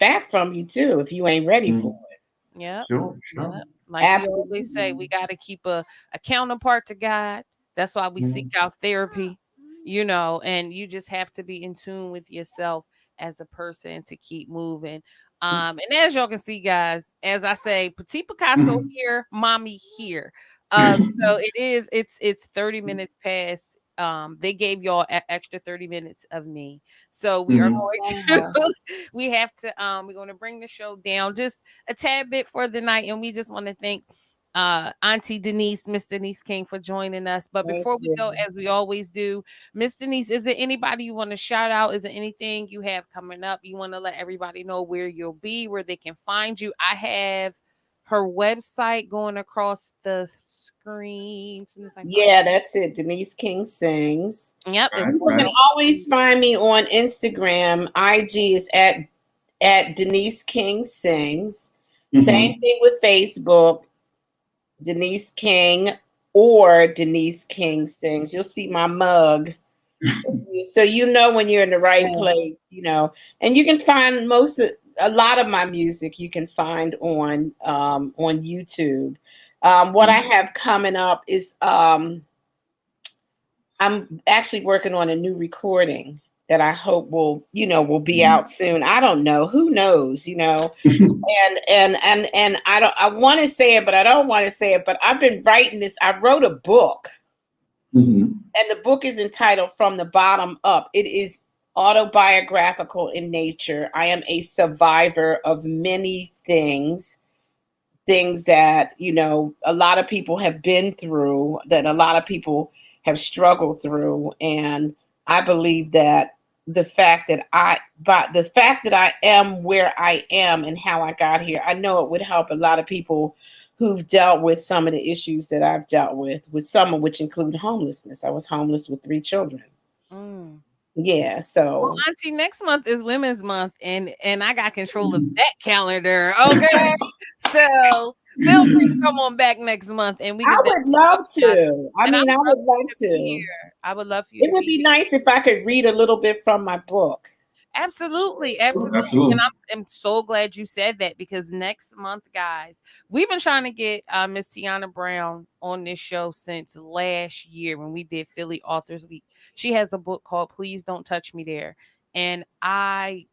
you too if you ain't ready for Mm. it. Yep. Sure, Yep. sure. Like we always say, Absolutely. we got to keep a counterpart to God. That's why we seek Mm. out therapy, and you just have to be in tune with yourself as a person to keep moving. And as y'all can see, guys, as I say, Petit Picasso here, mommy here. So it's 30 minutes past. They gave y'all extra 30 minutes of me. So we are Mhm. going Wow. to we have to we're going to bring the show down just a tad bit for the night, and we just want to thank Auntie Denise, Miss Denise King, for joining us. But Thank before we you. go, as we always do, Miss Denise, is there anybody you want to shout out? Is there anything you have coming up? You want to let everybody know where you'll be, where they can find you? I have her website going across the screen. As soon as I find Yeah, that's it. Denise King sings. it. Yep, it's Right, You going can right. on. always find me on Instagram. IG is at Denise King Sings. Same Mhm. thing with Facebook, Denise King or Denise King Sings. You'll see my mug. So you know when you're in the right place. And you can find a lot of my music you can find on YouTube. What I Mhm. have coming up is I'm actually working on a new recording that I hope will be out soon. I don't know. Who knows? And I want to say it, but I don't want to say it. But I've been writing this. I wrote a book, Mhm. and the book is entitled From the Bottom Up. It is autobiographical in nature. I am a survivor of many things that a lot of people have been through, that a lot of people have struggled through. And I believe that the fact that I am where I am and how I got here, I know it would help a lot of people who've dealt with some of the issues that I've dealt with some of which include homelessness. I was homeless with 3 children. Mm. Yeah, Well, so Auntie, next month is Women's Month, and I got control of that calendar. Okay, so feel free to come on back next month, and we I can would definitely talk love about it. to. I And I mean, I would love would for you love to be to. here. I would love for you It to would be be here. nice if I could read a little bit from my book. Absolutely, Sure, absolutely. And absolutely. I'm so glad you said that because next month, guys, we've been trying to get Miss Tiana Brown on this show since last year when we did Philly Authors Week. She has a book called Please Don't Touch Me There. And I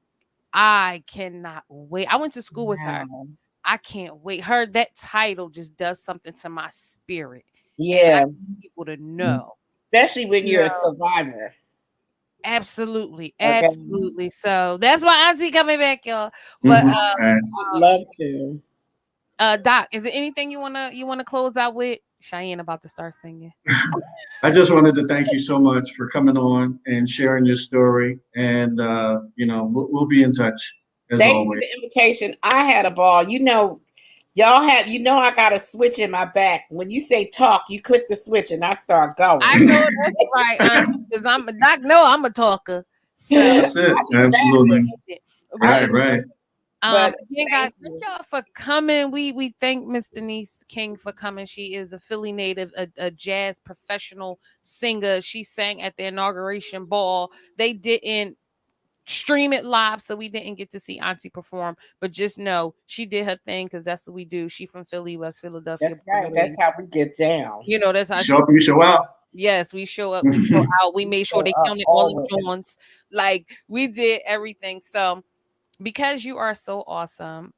cannot wait. I went to school with her. Wow. I can't wait. That title just does something to my spirit. And I Yeah, need people to Mhm. know. especially when You you're a know, survivor. absolutely, Okay, absolutely. So that's why Auntie coming back, y'all. But Mhm. Right. I'd love to. Doc, is there anything you wanna close out with? Cheyenne about to start singing. I just wanted to thank you so much for coming on and sharing your story. And we'll be in touch as Thanks for always. the invitation. I had a ball. Y'all have. I got a switch in my back. When you say talk, you click the switch and I start I going. know that's right, Auntie, because I'm Doc. No, I'm a talker. So I That's it. be Absolutely. rapping, but Right, right. again, thank guys, thank you. y'all for coming. We thank Miss Denise King for coming. She is a Philly native, a jazz professional singer. She sang at the inauguration ball. They didn't stream it live, so we didn't get to see Auntie perform. But just know she did her thing because that's what we do. She from Philly, West Philadelphia, That's born right. and That's raised. how we get down. That's You how show she. up, you show out. Yes, we show up, we show out, we We made sure show they up counted all always. the joints. Like we did everything. So because you are so awesome,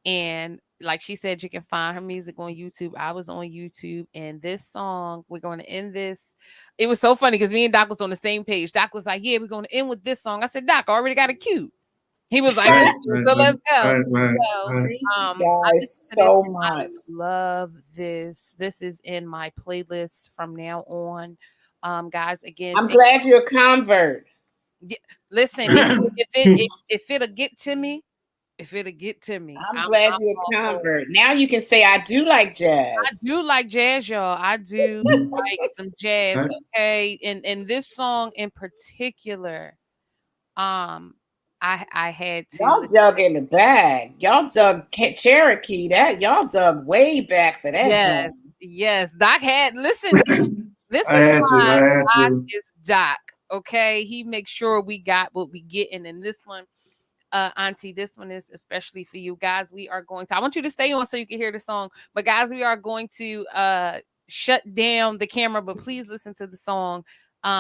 and like she said, you can find her music on YouTube. I was on YouTube, and this song, we're going to end this. It was so funny because me and Doc was on the same page. Doc was like, "Yeah, we're going to end with this song." I said, "Doc, I already got a cue." He was like, "Me Right, too, right, so right, let's go." right, right, So, right. Thank you I guys listen to this so and I much. love this. This is in my playlist from now on. Guys, again, I'm thank glad you're a convert. you. Listen, if it'll get to me, I'm glad I'm you're all a for it. convert. Now you can say I do like I jazz. do like jazz, y'all. I do like some jazz, Right. okay? And this song in particular, Um, I had to Y'all listen. dug in the bag. Y'all dug Cherokee. That y'all dug way back for that Yes, joint. yes. Doc had listen. This I is had to. why I had Doc to. is Doc. Okay, he makes sure we got what we getting, and this one, Auntie, this one is especially for you guys. We are going to. I want you to stay on so you can hear the song, but guys, we are going to shut down the camera, but please listen to the song.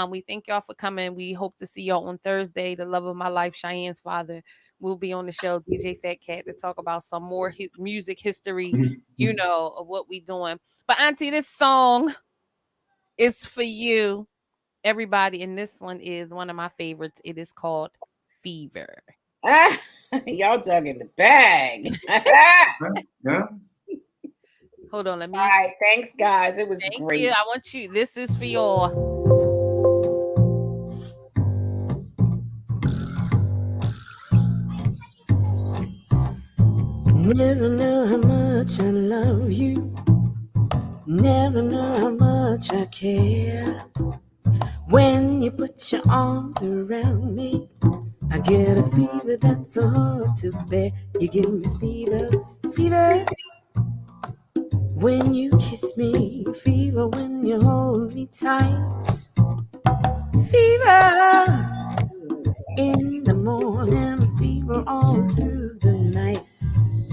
We thank y'all for coming. We hope to see y'all on Thursday. The love of my life, Cheyenne's father, will be on the show, DJ Fat Cat, to talk about some more music history, of what we doing. But Auntie, this song is for you, everybody, and this one is one of my favorites. It is called Fever. Ah, y'all dug in the bag. All Yeah. Hold on, let me. right. Thanks, guys. It was Thank you. great. I want you. This is for y'all. Never knew how much I love you. Never knew how much I care. When you put your arms around me, I get a fever that's so hard to bear. You give me fever, fever. When you kiss me, fever when you hold me tight. Fever in the morning, fever all through the night.